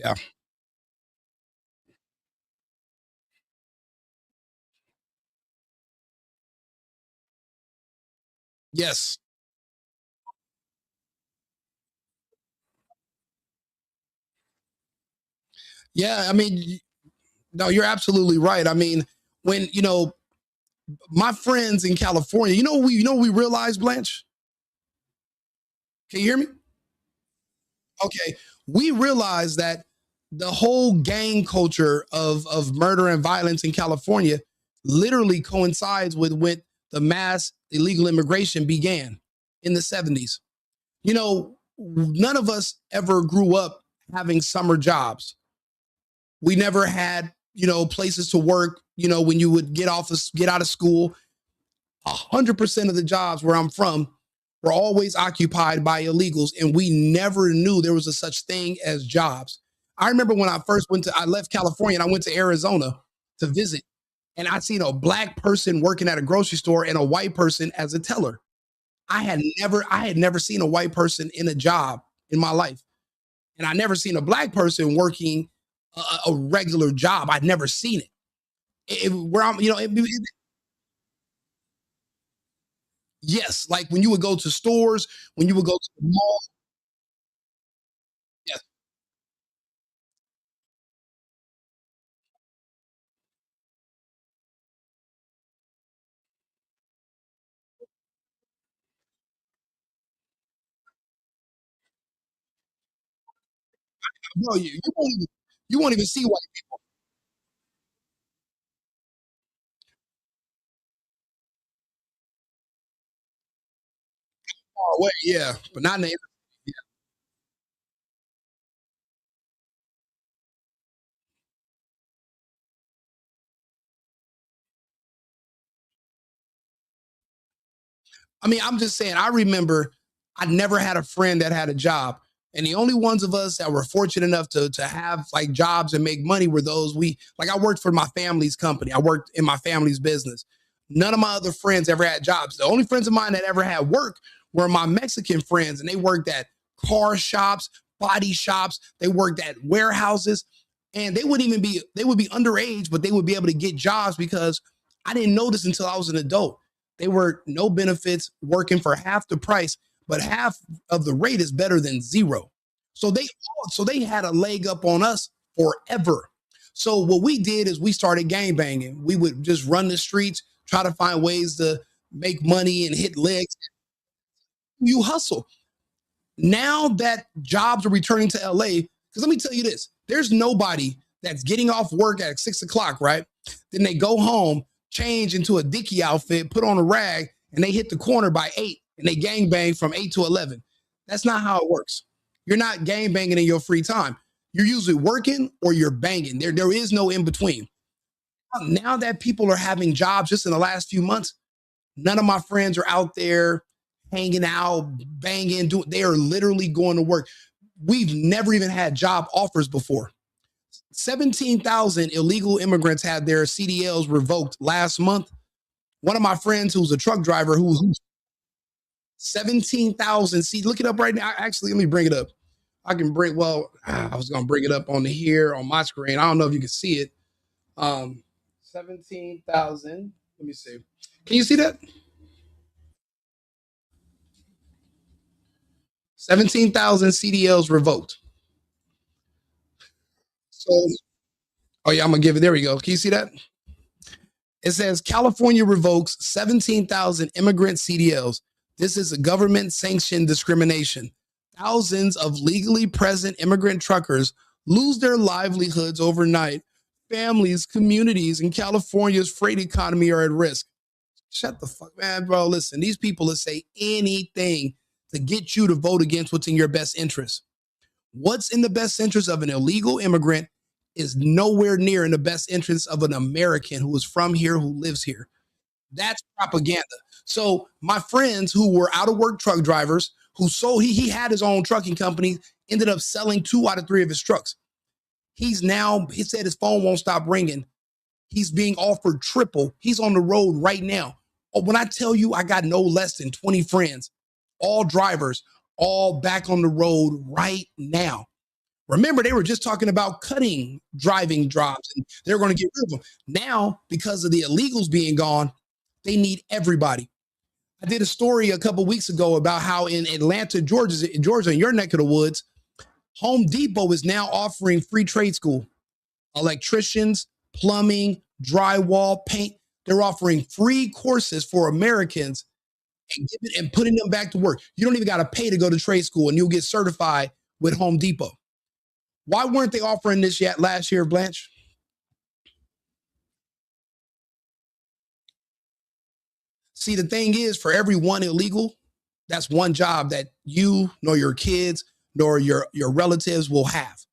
Yeah. Yes. Yeah. I mean, no, you're absolutely right. I mean, when my friends in California, we realized, Blanche. Can you hear me? Okay, we realized that the whole gang culture of murder and violence in California literally coincides with when the mass illegal immigration began in the 70s. None of us ever grew up having summer jobs. We never had, places to work, when you would get out of school. 100% of the jobs where I'm from were always occupied by illegals, and we never knew there was a such thing as jobs. I remember when I left California and I went to Arizona to visit, and I seen a black person working at a grocery store and a white person as a teller. I had never seen a white person in a job in my life, and I never seen a black person working a regular job. I'd never seen it. Where I'm, yes, like when you would go to stores, when you would go to the mall. Yes, no, you won't even see white far away. Yeah, but not in the. I mean, I'm just saying. I remember I never had a friend that had a job, and the only ones of us that were fortunate enough to have like jobs and make money were those we like. I worked for my family's company. I worked in my family's business. None of my other friends ever had jobs. The only friends of mine that ever had work were my Mexican friends, and they worked at car shops, body shops. They worked at warehouses, and they would be underage, but they would be able to get jobs because I didn't know this until I was an adult. They were no benefits, working for half the price, but half of the rate is better than zero. So they had a leg up on us forever. So what we did is we started gang banging. We would just run the streets, try to find ways to make money and hit legs. You hustle. Now that jobs are returning to LA, because let me tell you this, there's nobody that's getting off work at 6 o'clock, right? Then they go home, change into a Dickie outfit, put on a rag, and they hit the corner by 8 and they gang bang from 8 to 11. That's not how it works. You're not gang banging in your free time. You're usually working or you're banging. There is no in between. Now that people are having jobs just in the last few months, none of my friends are out there hanging out, banging, doing. They are literally going to work. We've never even had job offers before. 17,000 illegal immigrants had their CDLs revoked last month. One of my friends who's a truck driver who's 17,000. See, look it up right now. Actually, let me bring it up. I can bring, well, I was going to bring it up on the here on my screen. I don't know if you can see it. 17,000. Let me see. Can you see that? 17,000 CDLs revoked. So, oh yeah, I'm gonna give it. There we go. Can you see that? It says California revokes 17,000 immigrant CDLs. This is a government sanctioned discrimination. Thousands of legally present immigrant truckers lose their livelihoods overnight. Families, communities in California's freight economy are at risk. Shut the fuck, man, bro. Listen, these people will say anything to get you to vote against what's in your best interest. What's in the best interest of an illegal immigrant is nowhere near in the best interest of an American who is from here, who lives here. That's propaganda. So my friends who were out of work truck drivers, who sold, he had his own trucking company, ended up selling 2 out of 3 of his trucks. He said his phone won't stop ringing. He's being offered triple. He's on the road right now. Oh, when I tell you, I got no less than 20 friends, all drivers, all back on the road right now. Remember, they were just talking about cutting driving jobs and they're going to get rid of them. Now, because of the illegals being gone, they need everybody. I did a story a couple weeks ago about how in Atlanta, Georgia, in your neck of the woods, Home Depot is now offering free trade school. Electricians, plumbing, drywall, paint. They're offering free courses for Americans and putting them back to work. You don't even got to pay to go to trade school and you'll get certified with Home Depot. Why weren't they offering this yet last year, Blanche? See, the thing is, for every one illegal, that's one job that you nor your kids nor your relatives will have.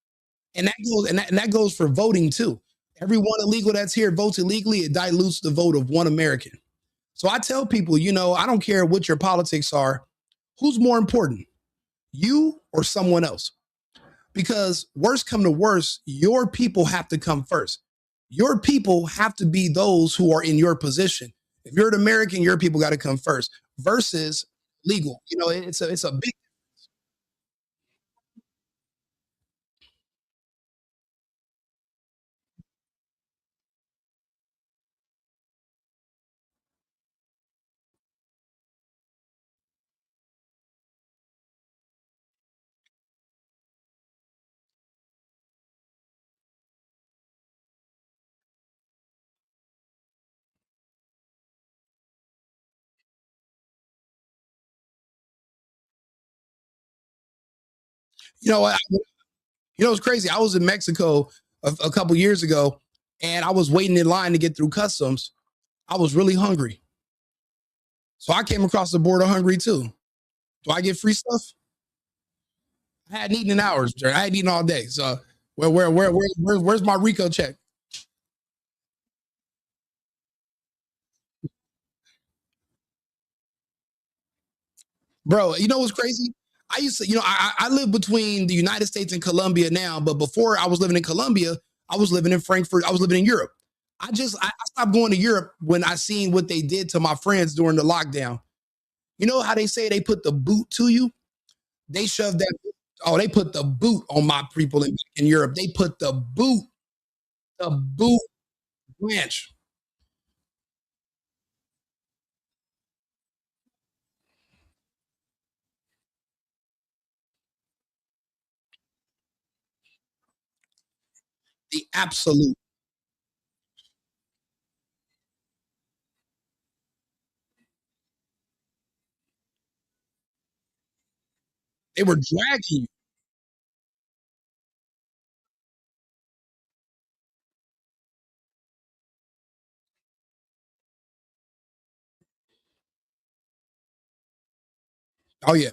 And that goes for voting too. Every one illegal that's here votes illegally, it dilutes the vote of one American. So I tell people, I don't care what your politics are, who's more important, you or someone else? Because worst come to worst, your people have to come first. Your people have to be those who are in your position. If you're an American, your people got to come first versus legal. It's a big. You know what? It's crazy. I was in Mexico a couple years ago, and I was waiting in line to get through customs. I was really hungry, so I came across the border hungry too. Do I get free stuff? I hadn't eaten in hours. I hadn't eaten all day. So where's my Rico check? Bro, you know what's crazy? I used to, I live between the United States and Colombia now, but before I was living in Colombia, I was living in Frankfurt. I was living in Europe. I stopped going to Europe when I seen what they did to my friends during the lockdown. You know how they say they put the boot to you? They shoved that. Oh, they put the boot on my people in Europe. They put the boot branch. The absolute. They were dragging you. Oh yeah,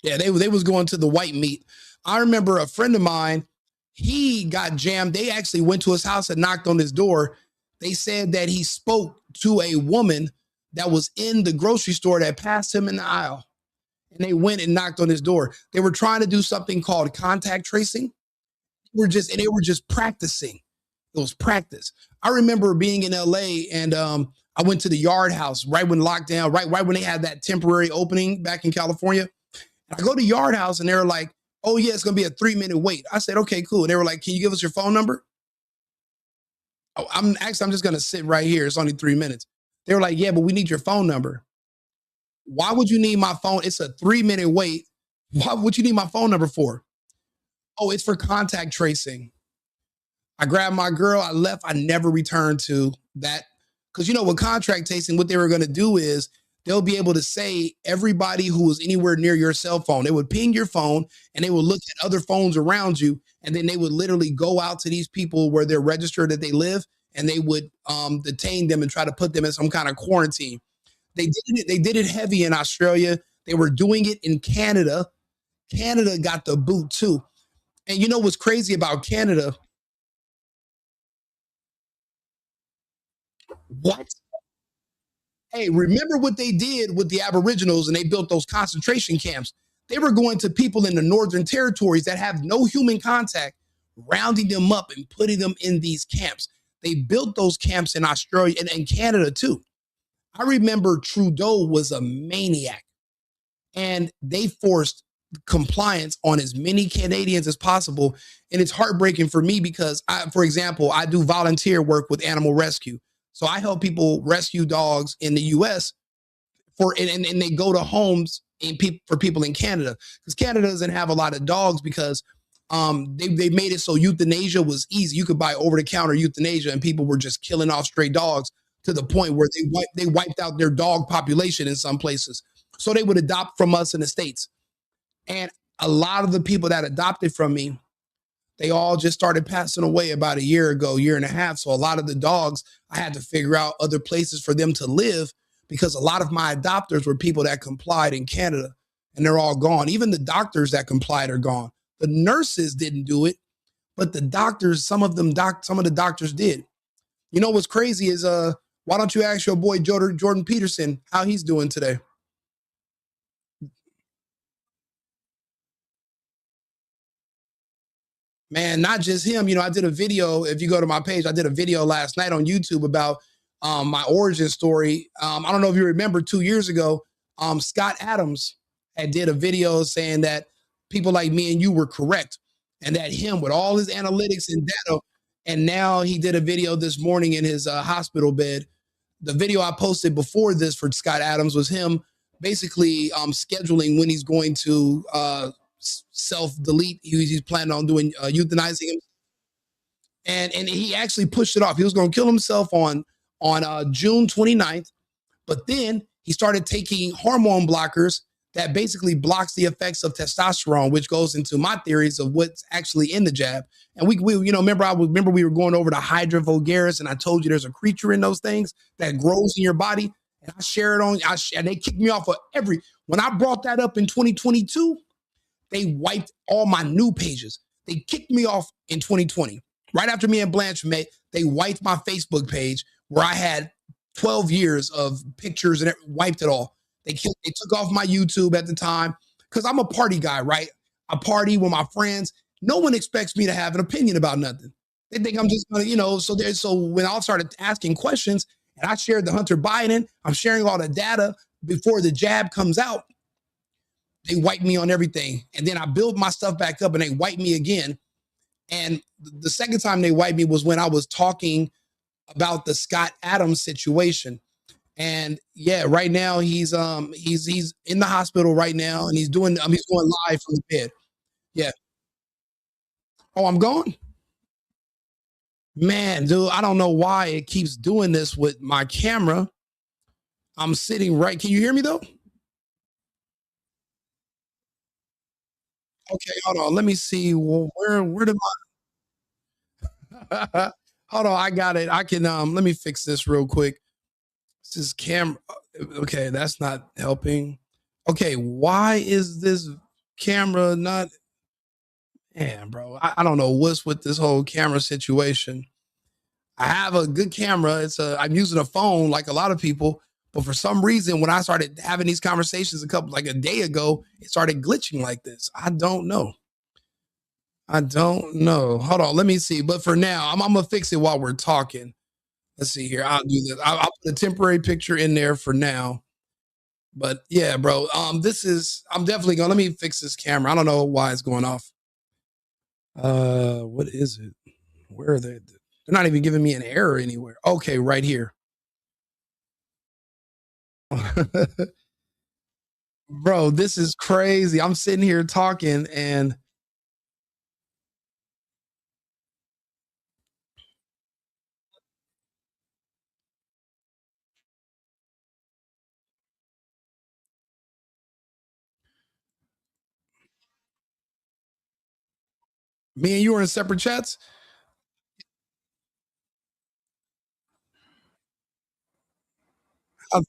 yeah. They was going to the white meat. I remember a friend of mine. He got jammed. They actually went to his house and knocked on his door. They said that he spoke to a woman that was in the grocery store that passed him in the aisle. And they went and knocked on his door. They were trying to do something called contact tracing. They were just practicing. It was practice. I remember being in LA and I went to the Yard House right when lockdown, right when they had that temporary opening back in California. I go to Yard House and they were like, "Oh yeah, it's gonna be a 3 minute wait." I said, "Okay, cool." And they were like, "Can you give us your phone number?" Oh, I'm just gonna sit right here. It's only 3 minutes. They were like, "Yeah, but we need your phone number." Why would you need my phone? It's a 3 minute wait. Why would you need my phone number for? Oh, it's for contact tracing. I grabbed my girl. I left. I never returned to that. Because, with contract tracing, what they were going to do is they'll be able to say everybody who was anywhere near your cell phone. They would ping your phone and they would look at other phones around you. And then they would literally go out to these people where they're registered that they live and they would detain them and try to put them in some kind of quarantine. They did it heavy in Australia. They were doing it in Canada. Canada got the boot too. And you know what's crazy about Canada? What? Hey, remember what they did with the Aboriginals and they built those concentration camps? They were going to people in the northern territories that have no human contact, rounding them up and putting them in these camps. They built those camps in Australia and Canada too. I remember Trudeau was a maniac and they forced compliance on as many Canadians as possible. And it's heartbreaking for me because for example, I do volunteer work with animal rescue. So I help people rescue dogs in the US and they go to homes for people in Canada, because Canada doesn't have a lot of dogs because they made it so euthanasia was easy. You could buy over the counter euthanasia, and people were just killing off stray dogs to the point where they wiped out their dog population in some places. So they would adopt from us in the States. And a lot of the people that adopted from me, they all just started passing away about a year ago, year and a half. So a lot of the dogs, I had to figure out other places for them to live, because a lot of my adopters were people that complied in Canada, and they're all gone. Even the doctors that complied are gone. The nurses didn't do it, but the doctors, some of the doctors did. You know what's crazy is why don't you ask your boy Jordan Peterson how he's doing today? Man, not just him. I did a video. If you go to my page, I did a video last night on YouTube about my origin story. I don't know if you remember 2 years ago, Scott Adams had did a video saying that people like me and you were correct, and that him with all his analytics and data. And now he did a video this morning in his hospital bed. The video I posted before this for Scott Adams was him basically scheduling when he's going to self delete. He's planning on doing euthanizing him, and he actually pushed it off. He was going to kill himself on June 29th, but then he started taking hormone blockers that basically blocks the effects of testosterone, which goes into my theories of what's actually in the jab. And we remember we were going over the Hydra vulgaris, and I told you there's a creature in those things that grows in your body. And I share it and they kicked me off of when I brought that up in 2022, they wiped all my new pages. They kicked me off in 2020. Right after me and Blanche met, they wiped my Facebook page where I had 12 years of pictures and wiped it all. They took off my YouTube at the time because I'm a party guy, right? I party with my friends. No one expects me to have an opinion about nothing. They think I'm just gonna. So when I started asking questions and I shared the Hunter Biden, I'm sharing all the data before the jab comes out. They wiped me on everything. And then I built my stuff back up and they wiped me again. And the second time they wiped me was when I was talking about the Scott Adams situation. And yeah, right now he's in the hospital right now, and he's going live from the bed. Yeah. Oh, I'm going? Man, dude, I don't know why it keeps doing this with my camera. I'm sitting right. Can you hear me though? Okay, hold on. Let me see. Where did my hold on, I got it. I can let me fix this real quick. This is camera. Okay, that's not helping. Okay, why is this camera not? Man, bro, I don't know what's with this whole camera situation. I have a good camera. I'm using a phone like a lot of people, but for some reason, when I started having these conversations like a day ago, it started glitching like this. I don't know. I don't know. Hold on, let me see. But for now, I'm gonna fix it while we're talking. Let's see here. I'll do this. I'll put a temporary picture in there for now. But yeah, bro. I'm definitely gonna let me fix this camera. I don't know why it's going off. What is it? Where are they? They're not even giving me an error anywhere. Okay, right here. Bro, this is crazy. I'm sitting here talking and me and you are in separate chats. I,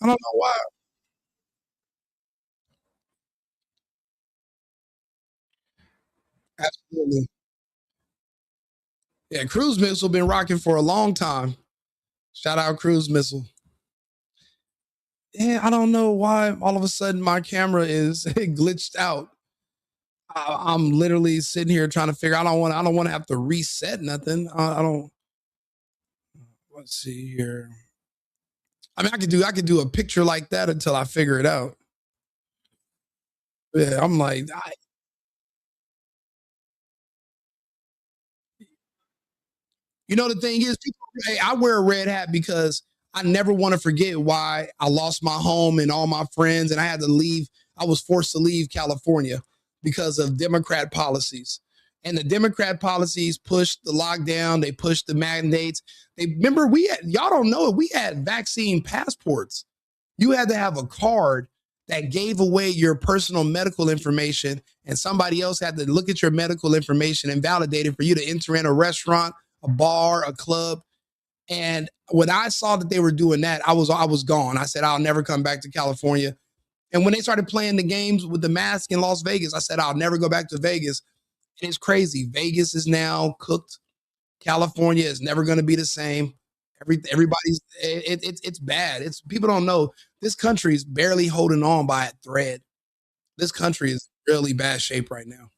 I don't know why. Absolutely. Yeah, cruise missile been rocking for a long time. Shout out cruise missile. Yeah, I don't know why all of a sudden my camera is glitched out. I'm literally sitting here trying to figure. I don't want to have to reset nothing. I don't. Let's see here. I mean, I could do a picture like that until I figure it out. Yeah, I'm like, you know, the thing is, people, hey, I wear a red hat because I never want to forget why I lost my home and all my friends, and I had to leave. I was forced to leave California because of Democrat policies. And the Democrat policies pushed the lockdown, they pushed the mandates. They remember y'all don't know it, we had vaccine passports. You had to have a card that gave away your personal medical information, and somebody else had to look at your medical information and validate it for you to enter in a restaurant, a bar, a club. And when I saw that they were doing that, I was gone. I said I'll never come back to California. And when they started playing the games with the mask in Las Vegas, I said I'll never go back to Vegas. And it's crazy. Vegas is now cooked. California is never going to be the same. Everybody's it's bad. It's people don't know this country is barely holding on by a thread. This country is really bad shape right now.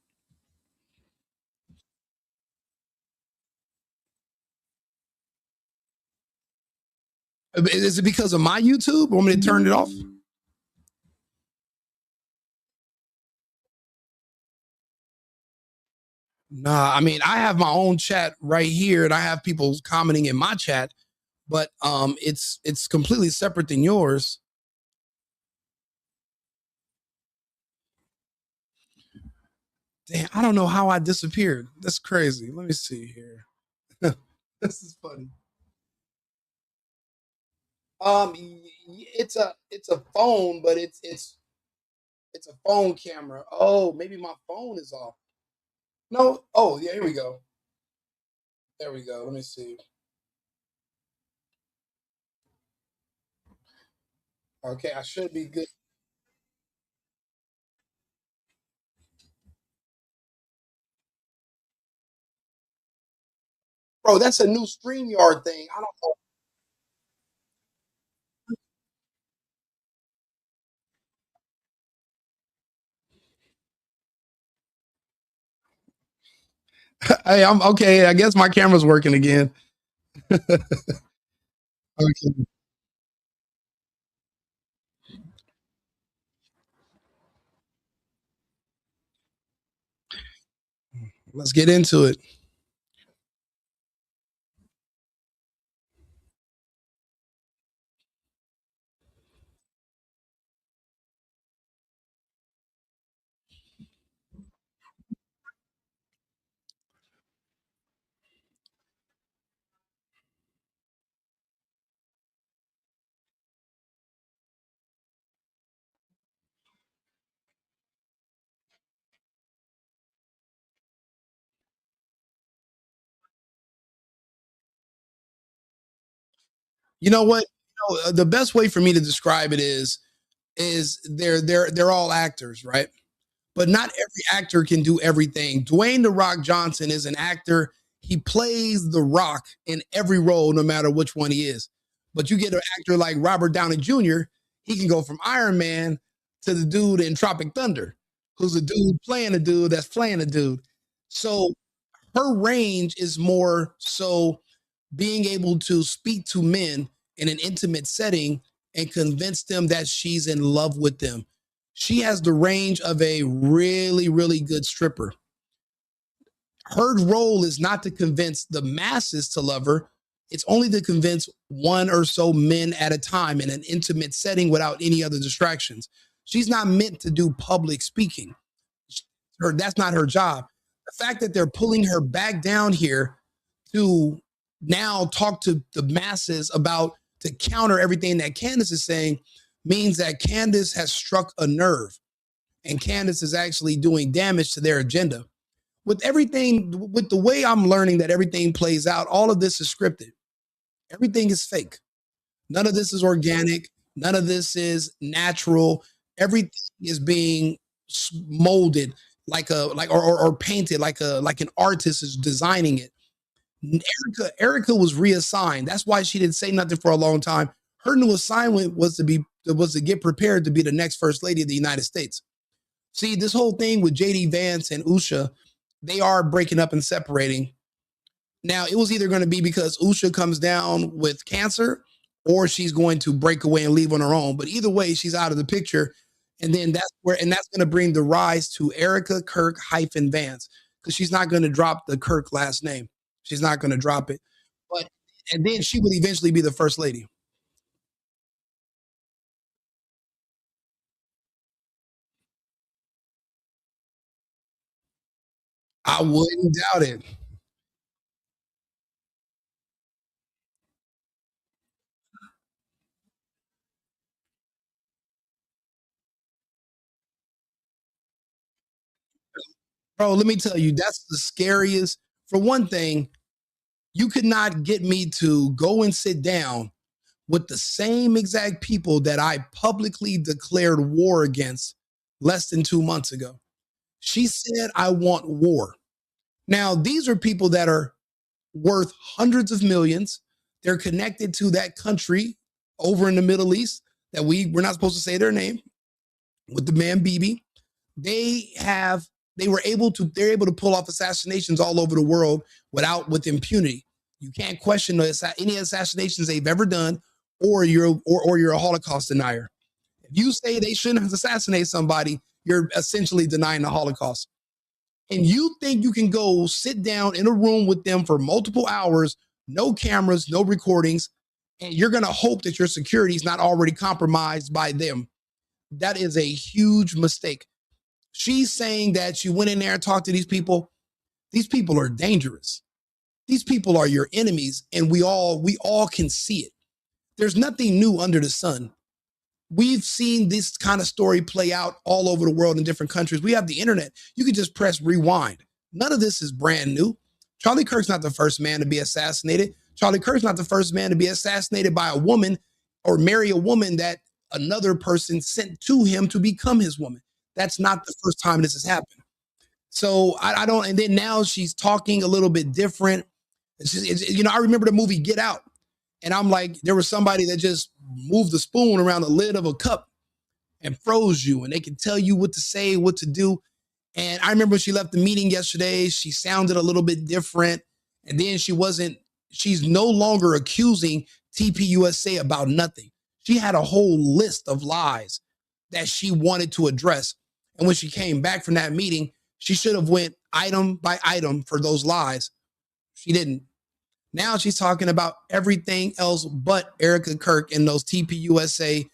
Is it because of my YouTube? Want me to turn it off? Nah, I mean I have my own chat right here, and I have people commenting in my chat, but it's completely separate than yours. Damn, I don't know how I disappeared. That's crazy. Let me see here. This is funny. It's a phone, but it's a phone camera. Oh, maybe my phone is off. No. Oh, yeah. Here we go. There we go. Let me see. Okay, I should be good. Bro, that's a new StreamYard thing. I don't know. Hey, I'm okay. I guess my camera's working again. Okay, let's get into it. You know what? The best way for me to describe it is they're all actors, right? But not every actor can do everything. Dwayne the Rock Johnson is an actor. He plays the Rock in every role, no matter which one he is. But you get an actor like Robert Downey Jr., he can go from Iron Man to the dude in Tropic Thunder, who's a dude playing a dude that's playing a dude. So her range is more so being able to speak to men in an intimate setting and convince them that she's in love with them. She has the range of a really, really good stripper. Her role is not to convince the masses to love her. It's only to convince one or so men at a time in an intimate setting without any other distractions. She's not meant to do public speaking. That's not her job. The fact that they're pulling her back down here to now talk to the masses about to counter everything that Candace is saying means that Candace has struck a nerve, and Candace is actually doing damage to their agenda. With everything, with the way I'm learning that everything plays out, all of this is scripted. Everything is fake. None of this is organic. None of this is natural. Everything is being molded or painted like an artist is designing it. Erika was reassigned. That's why she didn't say nothing for a long time. Her new assignment was to get prepared to be the next first lady of the United States. See, this whole thing with JD Vance and Usha, they are breaking up and separating. Now, it was either going to be because Usha comes down with cancer or she's going to break away and leave on her own. But either way, she's out of the picture. And then that's going to bring the rise to Erika Kirk hyphen Vance, because she's not going to drop the Kirk last name. She's not going to drop it. But, and then she would eventually be the first lady. I wouldn't doubt it. Bro, let me tell you, that's the scariest. For one thing, you could not get me to go and sit down with the same exact people that I publicly declared war against less than 2 months ago. She said, I want war. Now, these are people that are worth hundreds of millions. They're connected to that country over in the Middle East that we're not supposed to say their name, with the man Bibi. They're able to pull off assassinations all over the world with impunity. You can't question any assassinations they've ever done, or you're a Holocaust denier. If you say they shouldn't assassinate somebody, you're essentially denying the Holocaust. And you think you can go sit down in a room with them for multiple hours, no cameras, no recordings, and you're going to hope that your security is not already compromised by them. That is a huge mistake. She's saying that she went in there and talked to these people. These people are dangerous. These people are your enemies, and we all can see it. There's nothing new under the sun. We've seen this kind of story play out all over the world in different countries. We have the internet. You can just press rewind. None of this is brand new. Charlie Kirk's not the first man to be assassinated. Charlie Kirk's not the first man to be assassinated by a woman or marry a woman that another person sent to him to become his woman. That's not the first time this has happened. So I don't. And then now she's talking a little bit different. I remember the movie Get Out, and I'm like, there was somebody that just moved the spoon around the lid of a cup and froze you, and they can tell you what to say, what to do. And I remember she left the meeting yesterday, she sounded a little bit different. And then she's no longer accusing TPUSA about nothing. She had a whole list of lies that she wanted to address. And when she came back from that meeting, she should have went item by item for those lies. She didn't. Now she's talking about everything else but Erika Kirk and those TPUSA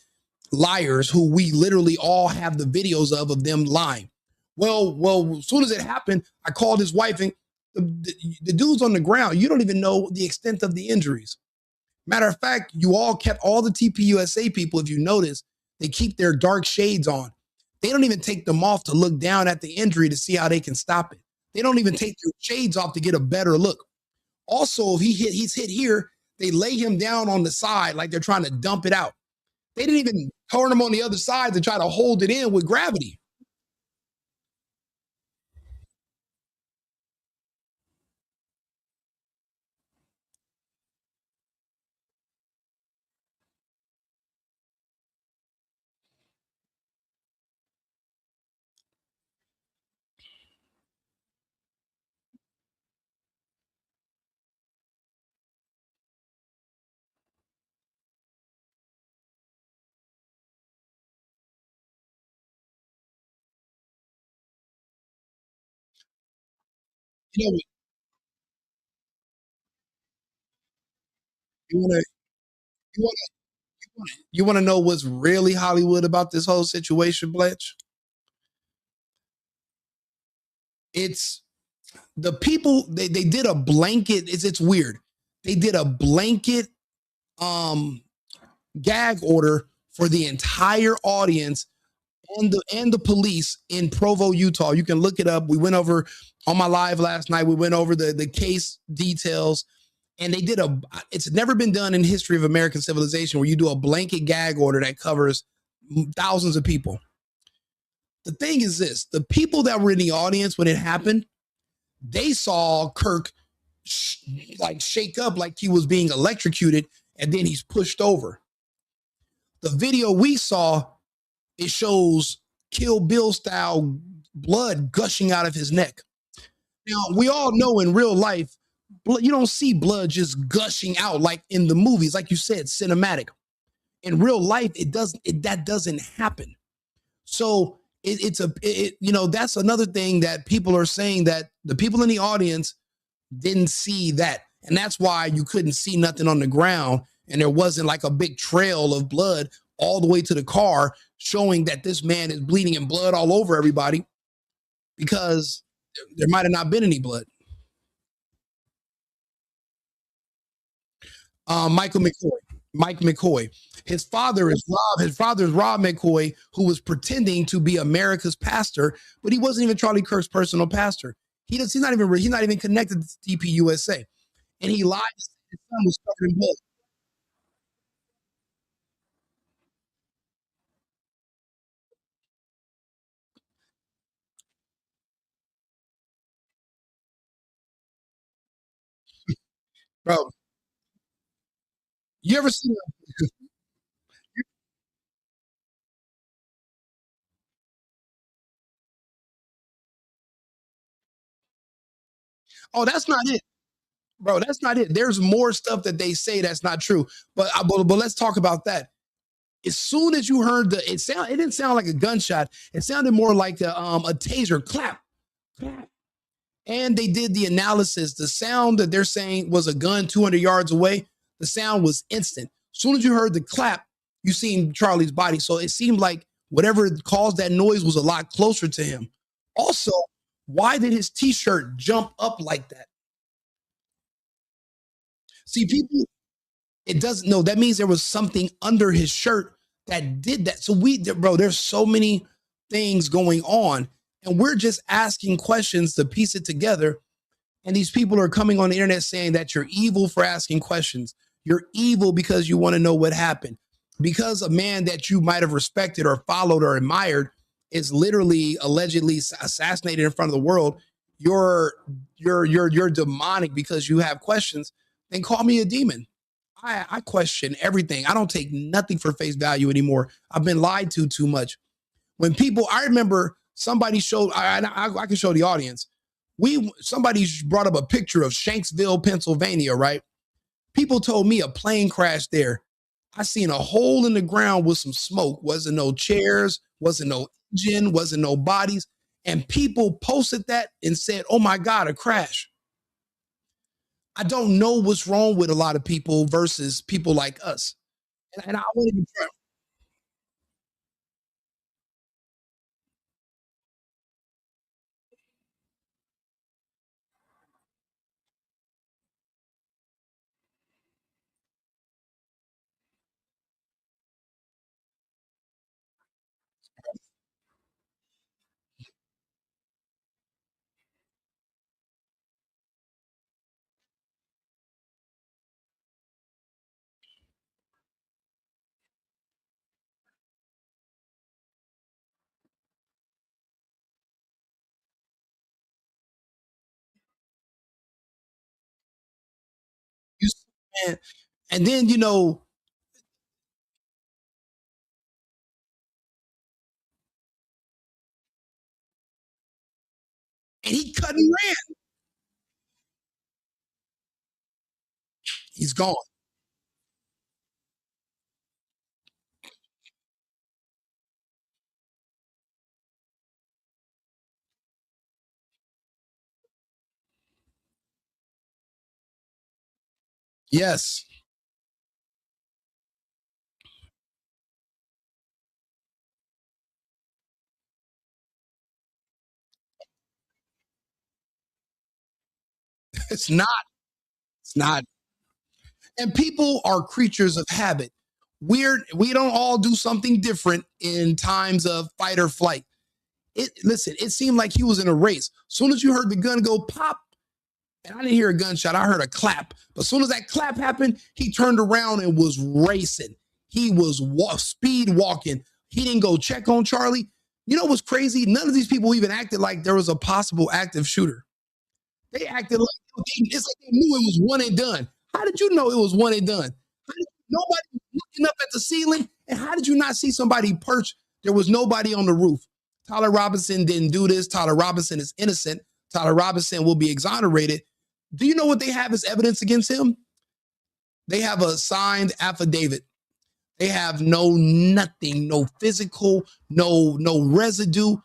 liars who we literally all have the videos of them lying. Well, as soon as it happened, I called his wife, and the dude's on the ground. You don't even know the extent of the injuries. Matter of fact, you all kept all the TPUSA people, if you notice, they keep their dark shades on. They don't even take them off to look down at the injury to see how they can stop it. They don't even take their shades off to get a better look. Also, if he's hit here, they lay him down on the side like they're trying to dump it out. They didn't even turn him on the other side to try to hold it in with gravity. You know, you want to you want you want to know what's really Hollywood about this whole situation, Blanche? It's the people. They did a blanket. It's weird. They did a blanket um gag order for the entire audience and the police in Provo, Utah. You can look it up. We went over on my live last night. We went over the case details, and they did it's never been done in history of American civilization where you do a blanket gag order that covers thousands of people. The thing is this: the people that were in the audience when it happened, they saw Kirk shake up like he was being electrocuted, and then he's pushed over. The video we saw, it shows Kill Bill style blood gushing out of his neck. Now, we all know in real life, you don't see blood just gushing out like in the movies, like you said, cinematic. In real life, that doesn't happen. So that's another thing that people are saying, that the people in the audience didn't see that. And that's why you couldn't see nothing on the ground. And there wasn't like a big trail of blood all the way to the car showing that this man is bleeding and blood all over everybody, because there might have not been any blood. Michael McCoy. Mike McCoy. His father is Rob. His father is Rob McCoy, who was pretending to be America's pastor, but he wasn't even Charlie Kirk's personal pastor. He's not even connected to TPUSA, and he lied. His son was covered in blood. Bro, you ever seen? Oh, that's not it, bro. That's not it. There's more stuff that they say that's not true. But let's talk about that. As soon as you heard it didn't sound like a gunshot. It sounded more like a taser clap, clap. And they did the analysis. The sound that they're saying was a gun 200 yards away. The sound was instant. As soon as you heard the clap, you seen Charlie's body. So it seemed like whatever caused that noise was a lot closer to him. Also, why did his t-shirt jump up like that? See, people, it doesn't know. That means there was something under his shirt that did that. So bro, there's so many things going on, and we're just asking questions to piece it together. And these people are coming on the internet saying that you're evil for asking questions. You're evil because you want to know what happened. Because a man that you might have respected or followed or admired is literally allegedly assassinated in front of the world. You're you're demonic because you have questions. Then call me a demon. I question everything. I don't take nothing for face value anymore. I've been lied to too much. When people, I remember somebody showed, I can show the audience. Somebody brought up a picture of Shanksville, Pennsylvania, right? People told me a plane crashed there. I seen a hole in the ground with some smoke. Wasn't no chairs, wasn't no engine, wasn't no bodies. And people posted that and said, oh my God, a crash. I don't know what's wrong with a lot of people versus people like us. And I want to be used to, and then, and he cut and ran. He's gone. Yes, it's not. It's not. And people are creatures of habit. We don't all do something different in times of fight or flight. Listen, it seemed like he was in a race. As soon as you heard the gun go pop, and I didn't hear a gunshot, I heard a clap. But as soon as that clap happened, he turned around and was racing. He was speed walking. He didn't go check on Charlie. You know what's crazy? None of these people even acted like there was a possible active shooter. They acted like it's like they knew it was one and done. How did you know it was one and done? Nobody was looking up at the ceiling, and how did you not see somebody perch? There was nobody on the roof. Tyler Robinson didn't do this. Tyler Robinson is innocent. Tyler Robinson will be exonerated. Do you know what they have as evidence against him? They have a signed affidavit. They have nothing, no physical, no residue.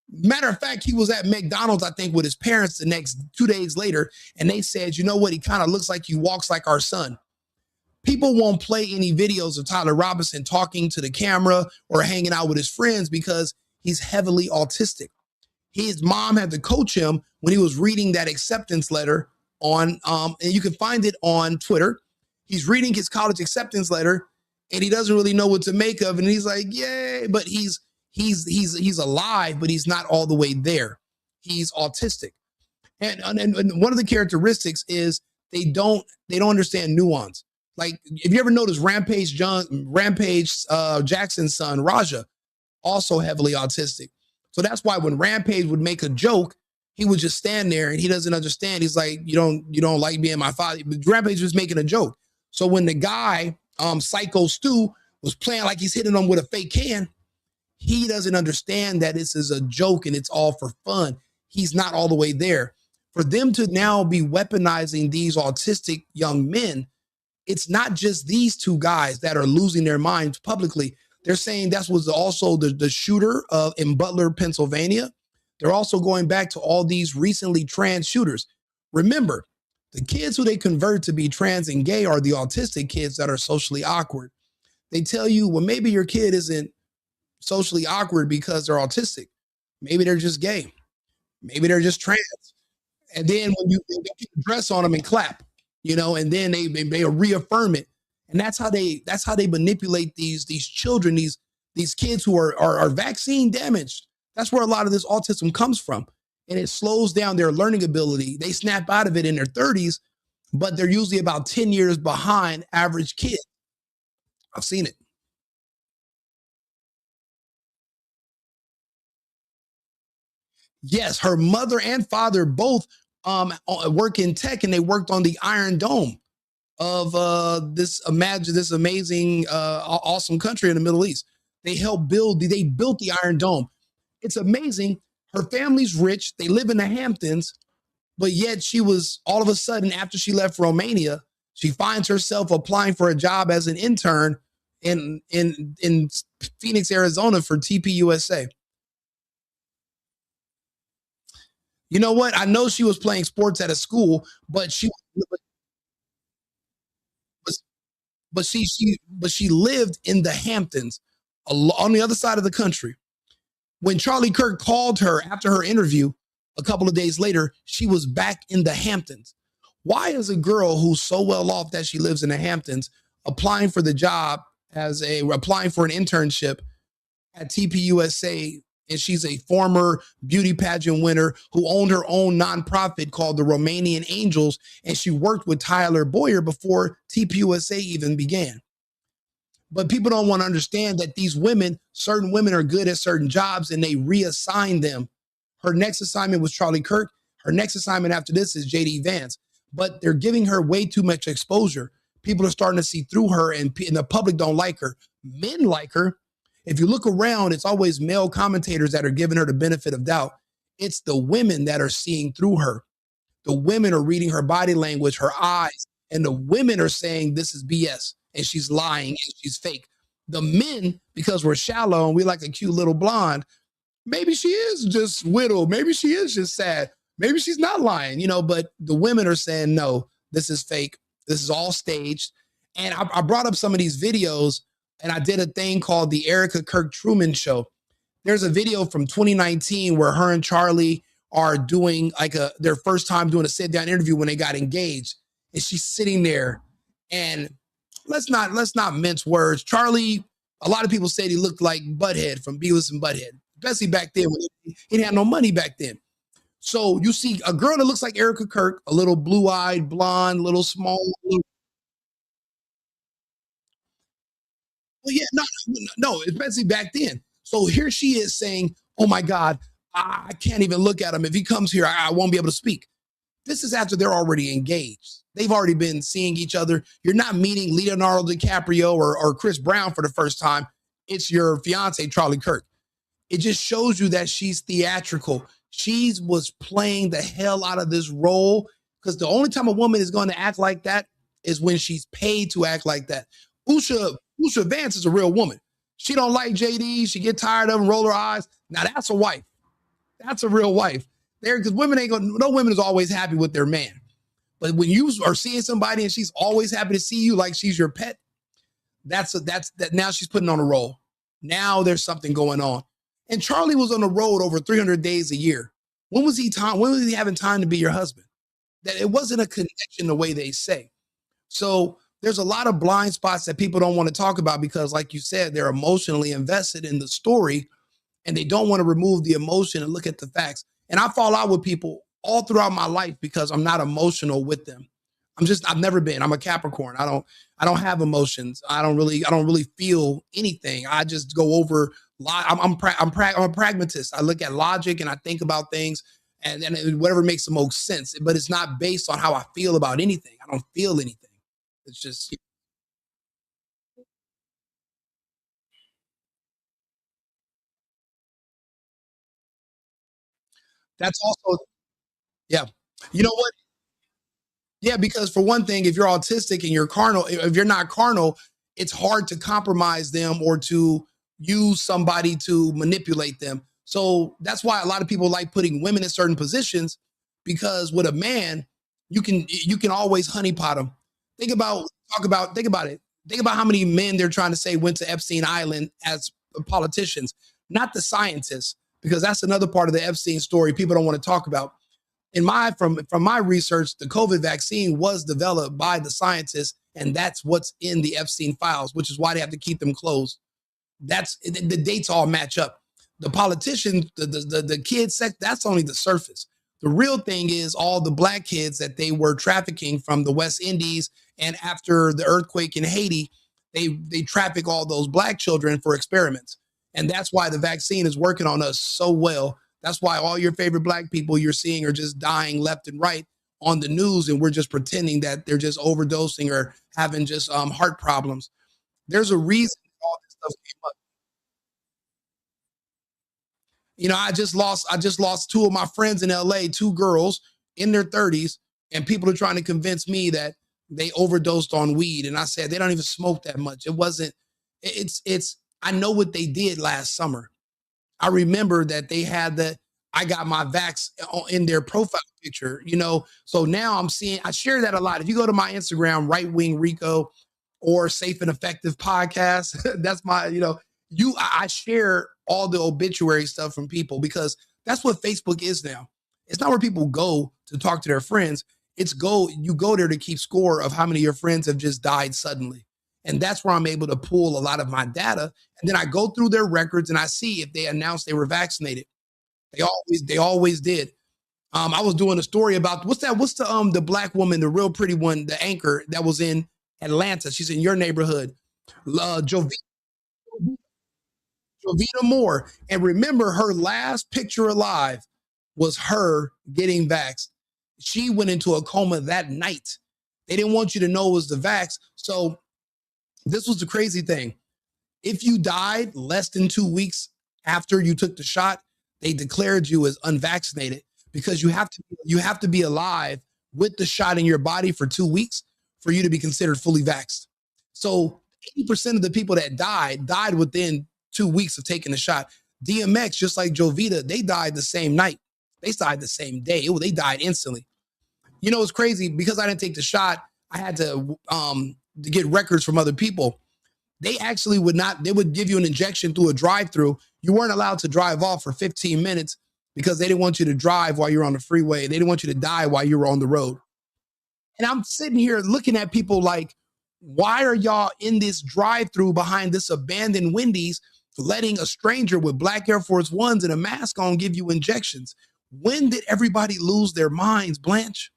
Matter of fact, he was at McDonald's, I think, with his parents the next 2 days later, and they said, you know what? He kind of looks like he walks like our son. People won't play any videos of Tyler Robinson talking to the camera or hanging out with his friends because he's heavily autistic. His mom had to coach him when he was reading that acceptance letter on, and you can find it on Twitter. He's reading his college acceptance letter, and he doesn't really know what to make of. And he's like, "Yay!" But he's alive, but he's not all the way there. He's autistic, and one of the characteristics is they don't understand nuance. Like if you ever notice Rampage Jackson's son Raja, also heavily autistic. So that's why when Rampage would make a joke, he would just stand there and he doesn't understand. He's like, you don't like being my father. But Rampage was making a joke. So when the guy, Psycho Stu, was playing like he's hitting him with a fake can, he doesn't understand that this is a joke and it's all for fun. He's not all the way there. For them to now be weaponizing these autistic young men, it's not just these two guys that are losing their minds publicly. They're saying that was also the shooter in Butler, Pennsylvania. They're also going back to all these recently trans shooters. Remember, the kids who they convert to be trans and gay are the autistic kids that are socially awkward. They tell you, well, maybe your kid isn't socially awkward because they're autistic. Maybe they're just gay. Maybe they're just trans. And then when you put a dress on them and clap, and then they reaffirm it. And that's how they manipulate these children, these kids who are vaccine damaged. That's where a lot of this autism comes from. And it slows down their learning ability. They snap out of it in their 30s, but they're usually about 10 years behind average kids. I've seen it. Yes, her mother and father both work in tech, and they worked on the Iron Dome of this amazing awesome country in the Middle East. They built the Iron Dome. It's amazing. Her family's rich. They live in the Hamptons, but yet she was all of a sudden, after she left Romania, she finds herself applying for a job as an intern in Phoenix, Arizona for TPUSA. You know what? I know she was playing sports at a school, but she lived in the Hamptons on the other side of the country. When Charlie Kirk called her after her interview a couple of days later, she was back in the Hamptons. Why is a girl who's so well off that she lives in the Hamptons applying for the job applying for an internship at TPUSA, and she's a former beauty pageant winner who owned her own nonprofit called the Romanian Angels, and she worked with Tyler Boyer before TPUSA even began. But people don't want to understand that certain women are good at certain jobs and they reassign them. Her next assignment was Charlie Kirk. Her next assignment after this is JD Vance. But they're giving her way too much exposure. People are starting to see through her, and the public don't like her. Men like her. If you look around, it's always male commentators that are giving her the benefit of doubt. It's the women that are seeing through her. The women are reading her body language, her eyes, and the women are saying this is BS and she's lying and she's fake. The men, because we're shallow and we like a cute little blonde, maybe she is just widowed. Maybe she is just sad. Maybe she's not lying, but the women are saying, no, this is fake. This is all staged. And I brought up some of these videos, and I did a thing called the Erika Kirk Truman Show. There's a video from 2019 where her and Charlie are doing their first time doing a sit-down interview when they got engaged. And she's sitting there, and let's not mince words. Charlie, a lot of people said he looked like Butthead from Beavis and Butthead, especially back then when he didn't have no money back then. So you see a girl that looks like Erika Kirk, a little blue-eyed, blonde, little small. Well, yeah, no, especially back then. So here she is saying, oh my God, I can't even look at him. If he comes here, I won't be able to speak. This is after they're already engaged. They've already been seeing each other. You're not meeting Leonardo DiCaprio or Chris Brown for the first time. It's your fiance, Charlie Kirk. It just shows you that she's theatrical. She was playing the hell out of this role because the only time a woman is going to act like that is when she's paid to act like that. Usha Vance is a real woman. She don't like JD. She get tired of him, roll her eyes. Now that's a wife. That's a real wife. There, because women ain't gonna. No women is always happy with their man. But when you are seeing somebody and she's always happy to see you, like she's your pet, that's that. Now she's putting on a role. Now there's something going on. And Charlie was on the road over 300 days a year. When was he time? When was he having time to be your husband? That it wasn't a connection the way they say. So there's a lot of blind spots that people don't want to talk about because, like you said, they're emotionally invested in the story and they don't want to remove the emotion and look at the facts. And I fall out with people all throughout my life because I'm not emotional with them. I've never been. I'm a Capricorn. I don't have emotions. I don't really feel anything. I just go over. I'm a pragmatist. I look at logic and I think about things and whatever makes the most sense. But it's not based on how I feel about anything. I don't feel anything. It's just that's also yeah. You know what? Yeah, because for one thing, if you're autistic and you're carnal, if you're not carnal, it's hard to compromise them or to use somebody to manipulate them. So that's why a lot of people like putting women in certain positions because with a man, you can always honeypot them. Think about think about it. Think about how many men they're trying to say went to Epstein Island as politicians, not the scientists, because that's another part of the Epstein story people don't want to talk about from my research, the COVID vaccine was developed by the scientists, and that's what's in the Epstein files, which is why they have to keep them closed. That's the dates all match up. The politicians, the kids sex, that's only the surface. The real thing is all the black kids that they were trafficking from the West Indies, and after the earthquake in Haiti, they traffic all those black children for experiments, and that's why the vaccine is working on us so well. That's why all your favorite black people you're seeing are just dying left and right on the news, and we're just pretending that they're just overdosing or having just heart problems. There's a reason all this stuff came up. You know, I just lost two of my friends in LA, two girls in their 30s, and people are trying to convince me that they overdosed on weed. And I said they don't even smoke that much. It wasn't, it's I know what they did last summer. I remember that they had the I got my vax in their profile picture, you know. So now I'm seeing I share that a lot. If you go to my Instagram, right wing Rico or safe and effective podcast, that's my, you know, I share all the obituary stuff from people because that's what Facebook is now. It's not where people go to talk to their friends. You go there to keep score of how many of your friends have just died suddenly. And that's where I'm able to pull a lot of my data. And then I go through their records and I see if they announced they were vaccinated. They always did. I was doing a story about what's the black woman, the real pretty one, the anchor that was in Atlanta. She's in your neighborhood. Jovita Moore. And remember, her last picture alive was her getting vaxxed. She went into a coma that night. They didn't want you to know it was the vax. So this was the crazy thing. If you died less than 2 weeks after you took the shot, they declared you as unvaccinated because you have to be alive with the shot in your body for 2 weeks for you to be considered fully vaxxed. So 80% of the people that died within 2 weeks of taking the shot. DMX, just like Jovita, they died the same night. They died the same day. They died instantly. You know, it's crazy because I didn't take the shot. I had to get records from other people. They actually would not, they would give you an injection through a drive through. You weren't allowed to drive off for 15 minutes because they didn't want you to drive while you're on the freeway. They didn't want you to die while you were on the road. And I'm sitting here looking at people like, why are y'all in this drive through behind this abandoned Wendy's letting a stranger with black Air Force Ones and a mask on give you injections? When did everybody lose their minds, Blanche?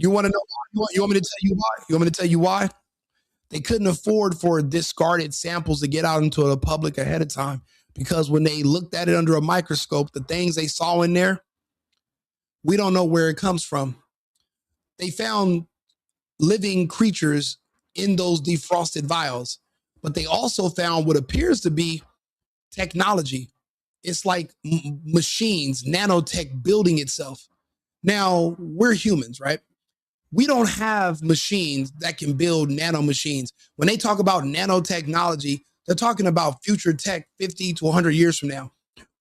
You want to know why? You want me to tell you why? You want me to tell you why? They couldn't afford for discarded samples to get out into the public ahead of time because when they looked at it under a microscope, the things they saw in there, we don't know where it comes from. They found living creatures in those defrosted vials, but they also found what appears to be technology. It's like machines, nanotech building itself. Now, we're humans, right? We don't have machines that can build nano machines. When they talk about nanotechnology, they're talking about future tech 50 to 100 years from now.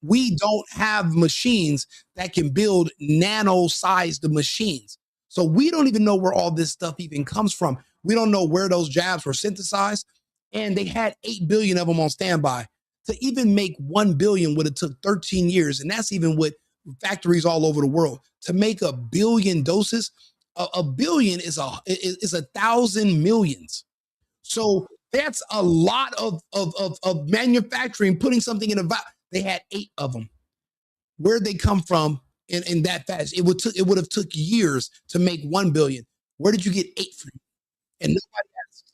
We don't have machines that can build nano sized machines. So we don't even know where all this stuff even comes from. We don't know where those jabs were synthesized. And they had 8 billion of them on standby. To even make 1 billion would have took 13 years. And that's even with factories all over the world. To make a billion doses, a billion is 1,000 millions. So that's a lot of manufacturing, putting something in a vial. They had 8 of them. Where'd they come from in that fast? It would have took years to make 1 billion. Where did you get 8 from? And nobody asked.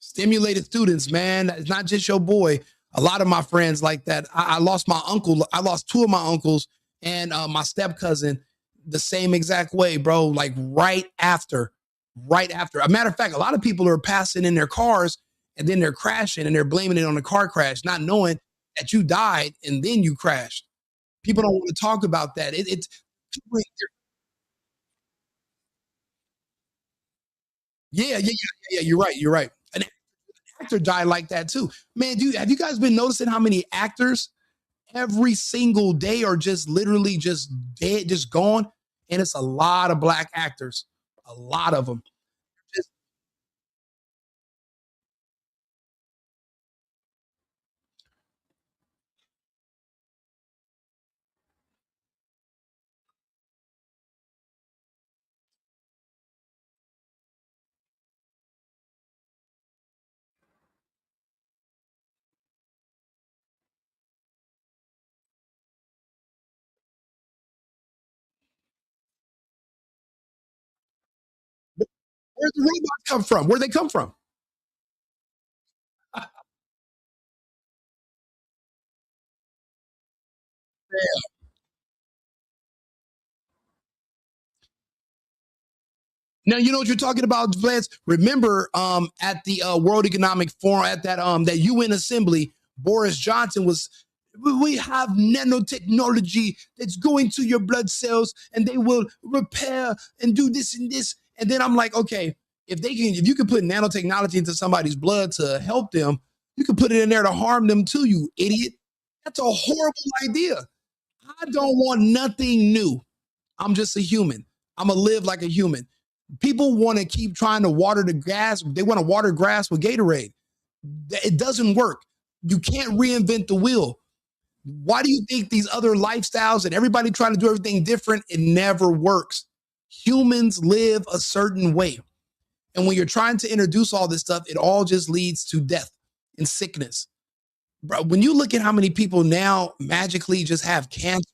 Stimulated students, man. It's not just your boy. A lot of my friends like that. I lost my uncle. I lost 2 of my uncles and my step cousin the same exact way, bro. Like right after, right after. A matter of fact, a lot of people are passing in their cars and then they're crashing and they're blaming it on the car crash, not knowing that you died and then you crashed. People don't want to talk about that. It's yeah, yeah, yeah, yeah. You're right. You're right. An actor died like that too. Man, dude, have you guys been noticing how many actors every single day are just literally just dead, just gone? And it's a lot of black actors, a lot of them. Just, where the robots come from? Where they come from? Now you know what you're talking about, Vance. Remember, at the World Economic Forum, at that UN assembly, Boris Johnson was. We have nanotechnology that's going to your blood cells, and they will repair and do this and this. And then I'm like, okay, if you can put nanotechnology into somebody's blood to help them, you can put it in there to harm them too. You idiot! That's a horrible idea. I don't want nothing new. I'm just a human. I'm gonna live like a human. People want to keep trying to water the grass. They want to water grass with Gatorade. It doesn't work. You can't reinvent the wheel. Why do you think these other lifestyles and everybody trying to do everything different? It never works. Humans live a certain way. And when you're trying to introduce all this stuff, it all just leads to death and sickness. Bro, when you look at how many people now magically just have cancer.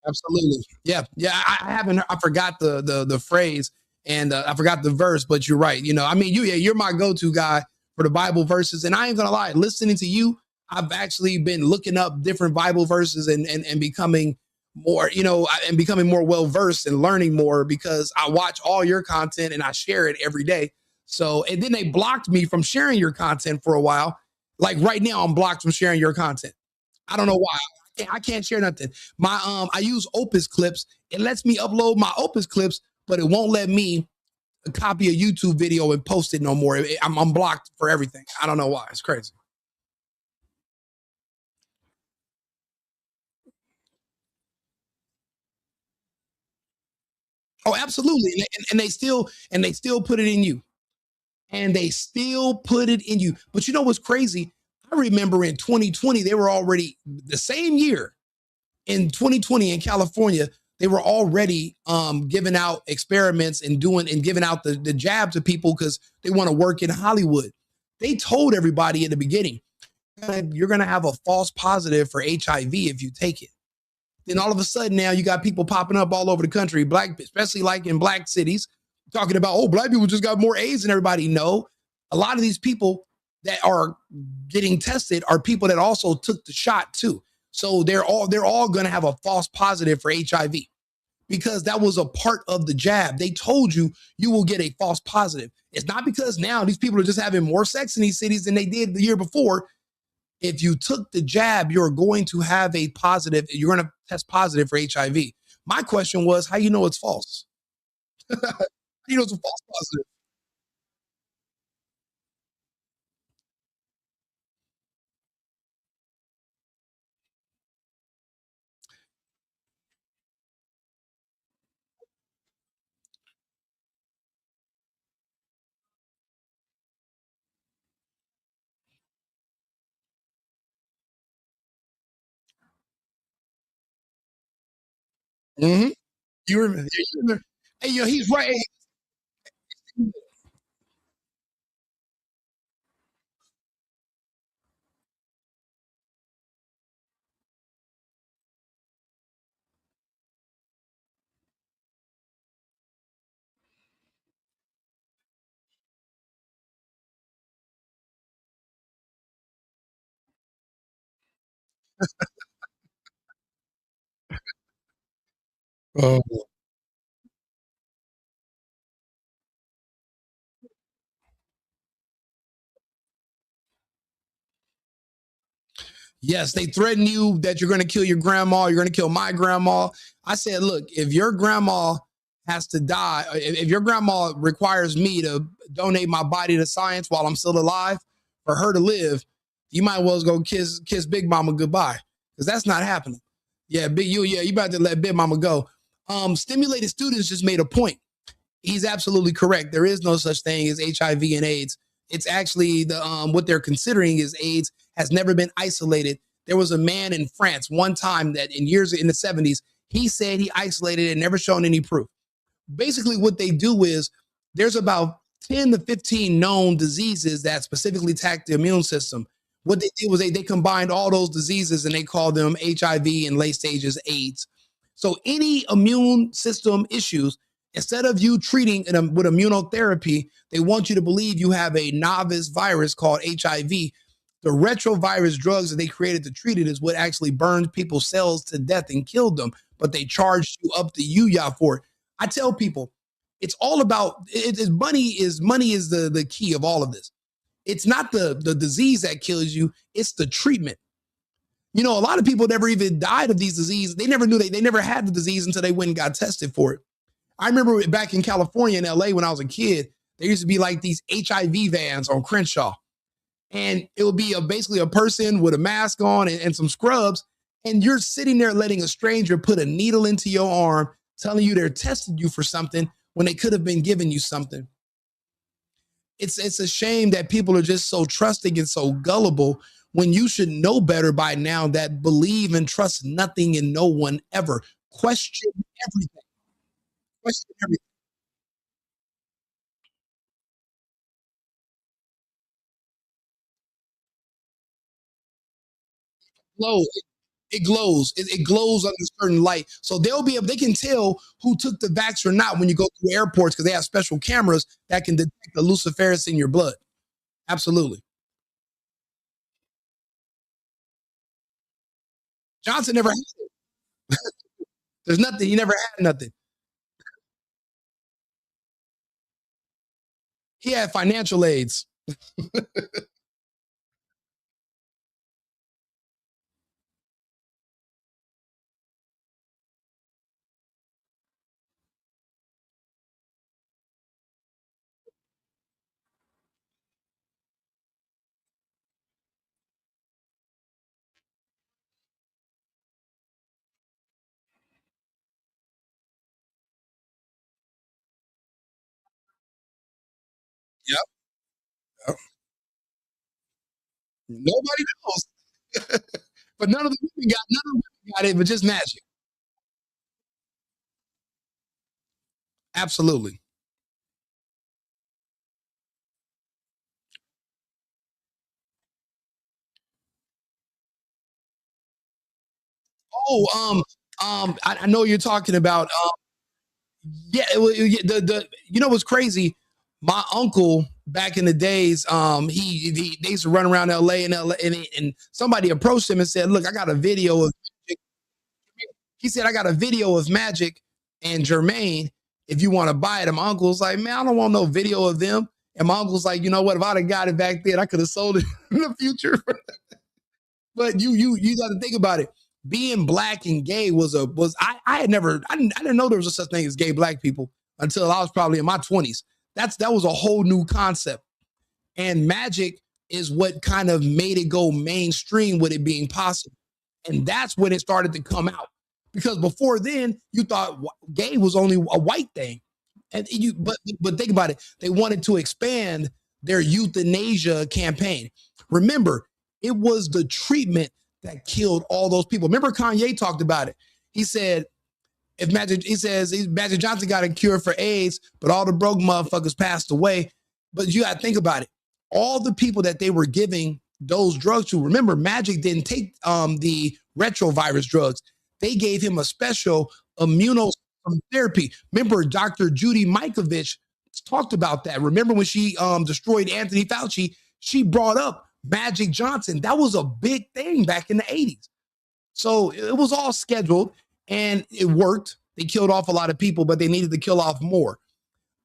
Absolutely. Yeah. Yeah. I haven't, I forgot the phrase and I forgot the verse, but you're right. You know, I mean, yeah, you're my go to guy for the Bible verses. And I ain't going to lie, listening to you, I've actually been looking up different Bible verses and becoming more, and becoming more well versed and learning more because I watch all your content and I share it every day. So, and then they blocked me from sharing your content for a while. Like right now, I'm blocked from sharing your content. I don't know why. I can't share nothing. I use Opus clips. It lets me upload my Opus clips, but it won't let me copy a YouTube video and post it no more. I'm blocked for everything. I don't know why. It's crazy. Oh, absolutely. And they still put it in you. And they still put it in you. But you know what's crazy? I remember in 2020, they were already the same year in 2020 in California, they were already giving out experiments and doing and giving out the jab to people because they want to work in Hollywood. They told everybody in the beginning, you're going to have a false positive for HIV if you take it. Then all of a sudden now you got people popping up all over the country, black, especially like in black cities, talking about, oh, black people just got more AIDS than everybody. No, a lot of these people that are getting tested are people that also took the shot too. So they're all going to have a false positive for HIV because that was a part of the jab. They told you you will get a false positive. It's not because now these people are just having more sex in these cities than they did the year before. If you took the jab, you're going to have a positive, you're going to test positive for HIV. My question was, how you know it's false? How you know it's a false positive? Mm-hmm. You remember, you remember? Hey, yo, he's right. Oh. Yes, they threaten you that you're going to kill your grandma, you're going to kill my grandma. I said, look, if your grandma has to die, if your grandma requires me to donate my body to science while I'm still alive for her to live, you might well go kiss Big Mama goodbye because that's not happening. Yeah, you about to let Big Mama go. Stimulated students just made a point. He's absolutely correct. There is no such thing as HIV and AIDS. It's actually what they're considering is AIDS has never been isolated. There was a man in France one time that in years in the 70s, he said he isolated it and never shown any proof. Basically, what they do is there's about 10 to 15 known diseases that specifically attack the immune system. What they did was they combined all those diseases and they called them HIV and late stages AIDS. So any immune system issues, instead of you treating with immunotherapy, they want you to believe you have a novice virus called HIV. The retrovirus drugs that they created to treat it is what actually burned people's cells to death and killed them. But they charged you up the UYA for it. I tell people, it's all about money is the key of all of this. It's not the disease that kills you; it's the treatment. You know, a lot of people never even died of these diseases. They never knew they never had the disease until they went and got tested for it. I remember back in California in LA when I was a kid, there used to be like these HIV vans on Crenshaw. And it would be basically a person with a mask on and some scrubs. And you're sitting there letting a stranger put a needle into your arm, telling you they're testing you for something when they could have been giving you something. It's a shame that people are just so trusting and so gullible when you should know better by now that believe and trust nothing and no one ever. Question everything. Question everything. Glow. It glows. It glows under a certain light. So they can tell who took the vax or not when you go through airports because they have special cameras that can detect the luciferase in your blood. Absolutely. Johnson never had it. There's nothing. He never had nothing. He had financial aids. Yep. Yep. Nobody knows. But none of the women got it, but just magic. Absolutely. Oh, I know you're talking about. Yeah, the you know what's crazy? My uncle back in the days, he they used to run around LA and LA, and somebody approached him and said, "Look, I got a video of." He said, "I got a video of Magic and Jermaine. If you want to buy it," and my uncle's like, "Man, I don't want no video of them." And my uncle's like, "You know what? If I'd have got it back then, I could have sold it in the future." But you got to think about it. Being black and gay was I had never I didn't know there was a such thing as gay black people until I was probably in my 20s. That was a whole new concept. And Magic is what kind of made it go mainstream with it being possible. And that's when it started to come out. Because before then, you thought gay was only a white thing. And you but think about it. They wanted to expand their euthanasia campaign. Remember, it was the treatment that killed all those people. Remember Kanye talked about it. He said if Magic, he says Magic Johnson got a cure for AIDS, but all the broke motherfuckers passed away. But you got to think about it. All the people that they were giving those drugs to, remember, Magic didn't take the retrovirus drugs. They gave him a special immunotherapy. Remember, Dr. Judy Mikovich talked about that. Remember when she destroyed Anthony Fauci? She brought up Magic Johnson. That was a big thing back in the 80s. So it was all scheduled and it worked. They killed off a lot of people, but they needed to kill off more.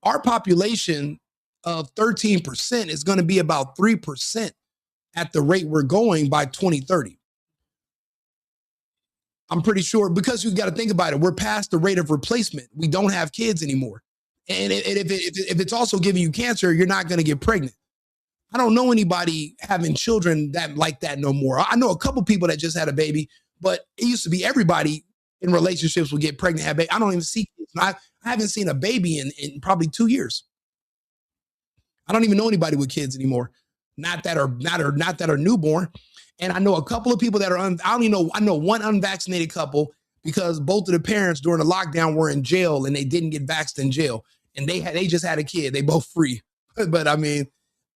Our population of 13% is going to be about 3% at the rate we're going by 2030. I'm pretty sure because you got to think about it. We're past the rate of replacement. We don't have kids anymore. And if it's also giving you cancer, you're not going to get pregnant. I don't know anybody having children that like that no more. I know a couple people that just had a baby, but it used to be everybody in relationships would get pregnant, have baby. I don't even see kids. I haven't seen a baby in probably 2 years. I don't even know anybody with kids anymore. Not that are newborn. And I know a couple of people that are I don't even know. I know one unvaccinated couple because both of the parents during the lockdown were in jail and they didn't get vaxxed in jail, and they just had a kid. They both free. But I mean,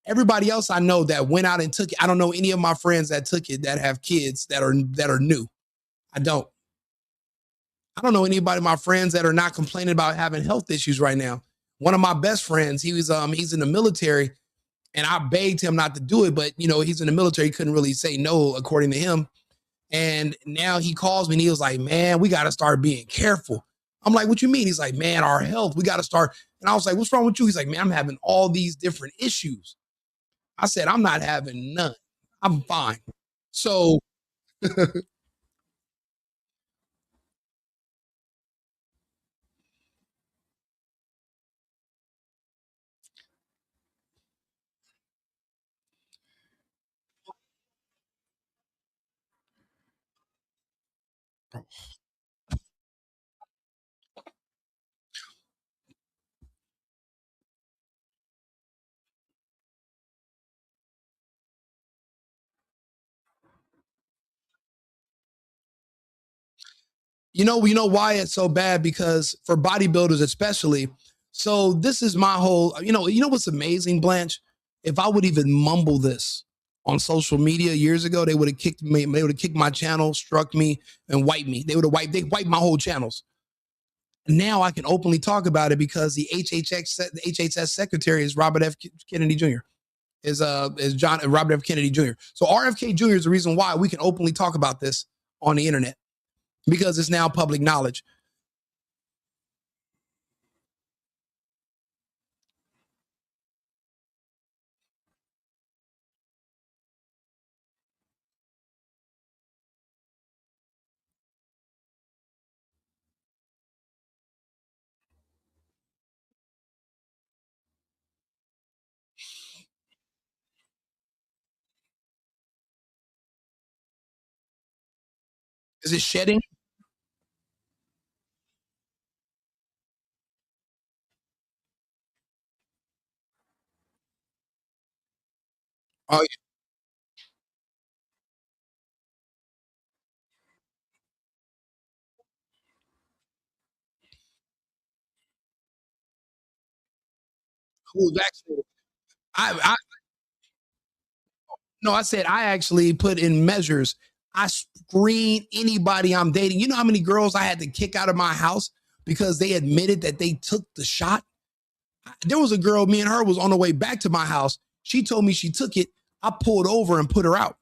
everybody else I know that went out and took it. I don't know any of my friends that took it that have kids that are new. I don't. I don't know anybody of my friends that are not complaining about having health issues right now. One of my best friends, he's in the military, and I begged him not to do it, but he's in the military, he couldn't really say no according to him. And now he calls me and he was like, "Man, we got to start being careful." I'm like, "What you mean?" He's like, "Man, our health, we got to start." And I was like, "What's wrong with you?" He's like, "Man, I'm having all these different issues." I said, "I'm not having none. I'm fine." So, you know why it's so bad? Because for bodybuilders, especially. So this is my whole. You know what's amazing, Blanche? If I would even mumble this on social media years ago, they would have kicked me. They would have kicked my channel, struck me, and wiped me. They would have wiped. They wiped my whole channels. Now I can openly talk about it because the HHS secretary is Robert F. Kennedy Jr. Is John Robert F. Kennedy Jr. So RFK Jr. is the reason why we can openly talk about this on the internet because it's now public knowledge. Is it shedding? Oh, who was vaccinated. I no, I said I actually put in measures. I screen anybody I'm dating. You know how many girls I had to kick out of my house because they admitted that they took the shot? There was a girl, me and her was on the way back to my house. She told me she took it. I pulled over and put her out.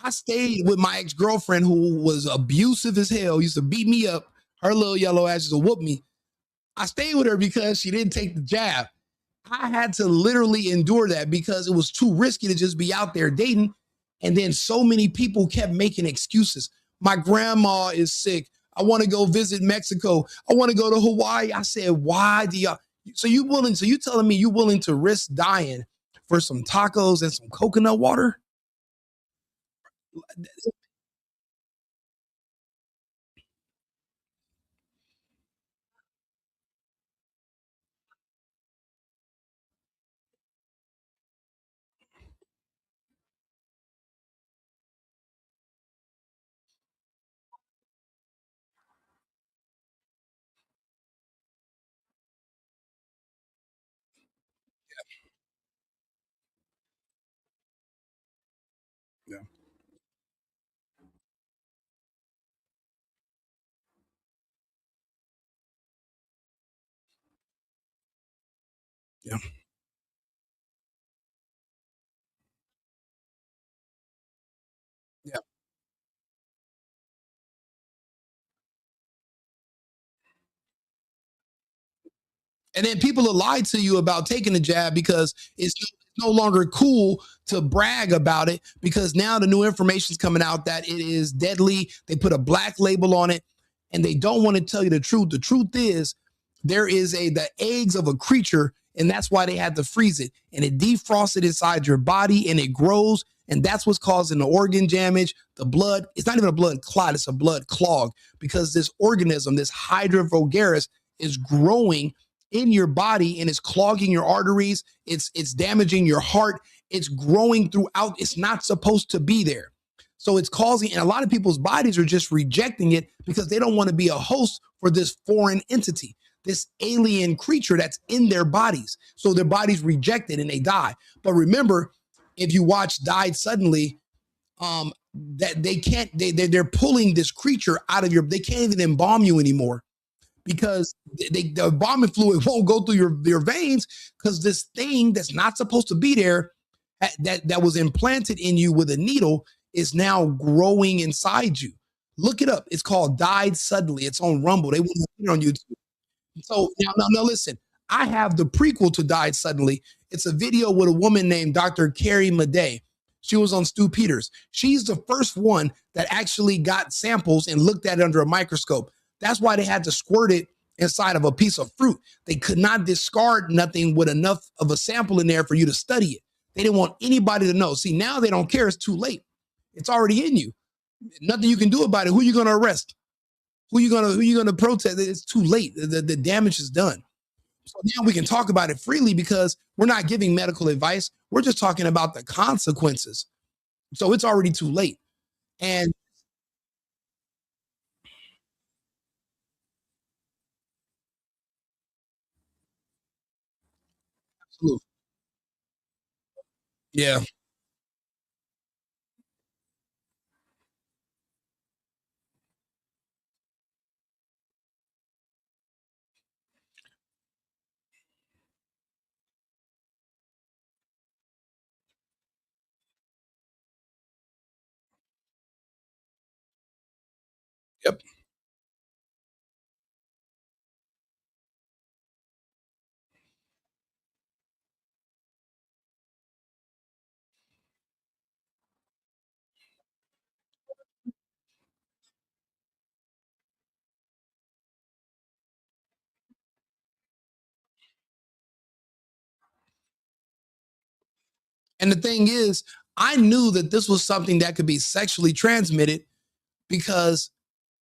I stayed with my ex-girlfriend who was abusive as hell, used to beat me up. Her little yellow ass used to whoop me. I stayed with her because she didn't take the jab. I had to literally endure that because it was too risky to just be out there dating. And then so many people kept making excuses. My grandma is sick. I want to go visit Mexico. I want to go to Hawaii. I said, why do y'all? So you telling me you willing to risk dying for some tacos and some coconut water? Yeah, yeah, yeah. And then people will lie to you about taking the jab because it's no longer cool to brag about it because now the new information is coming out that it is deadly. They put a black label on it and they don't want to tell you the truth. The truth is there is the eggs of a creature, and that's why they had to freeze it. And it defrosts it inside your body and it grows. And that's what's causing the organ damage, the blood. It's not even a blood clot, it's a blood clog because this organism, this Hydra vulgaris, is growing in your body and it's clogging your arteries. It's damaging your heart. It's growing throughout. It's not supposed to be there. So it's causing, and a lot of people's bodies are just rejecting it because they don't want to be a host for this foreign entity, this alien creature that's in their bodies. So their bodies reject it and they die. But remember, if you watch Died Suddenly, that they can't, they're pulling this creature out of they can't even embalm you anymore because the embalming fluid won't go through your veins because this thing that's not supposed to be there that was implanted in you with a needle is now growing inside you. Look it up. It's called Died Suddenly. It's on Rumble. They wouldn't put it on YouTube. So now, listen. I have the prequel to Died Suddenly. It's a video with a woman named Dr. Carrie Madej. She was on Stu Peters. She's the first one that actually got samples and looked at it under a microscope. That's why they had to squirt it inside of a piece of fruit. They could not discard nothing with enough of a sample in there for you to study it. They didn't want anybody to know. See, now they don't care. It's too late. It's already in you. Nothing you can do about it. Who are you going to arrest? Who you gonna protest? It's too late. The damage is done. So now we can talk about it freely because we're not giving medical advice. We're just talking about the consequences. So it's already too late. And absolutely. Yeah. Yep. And the thing is, I knew that this was something that could be sexually transmitted because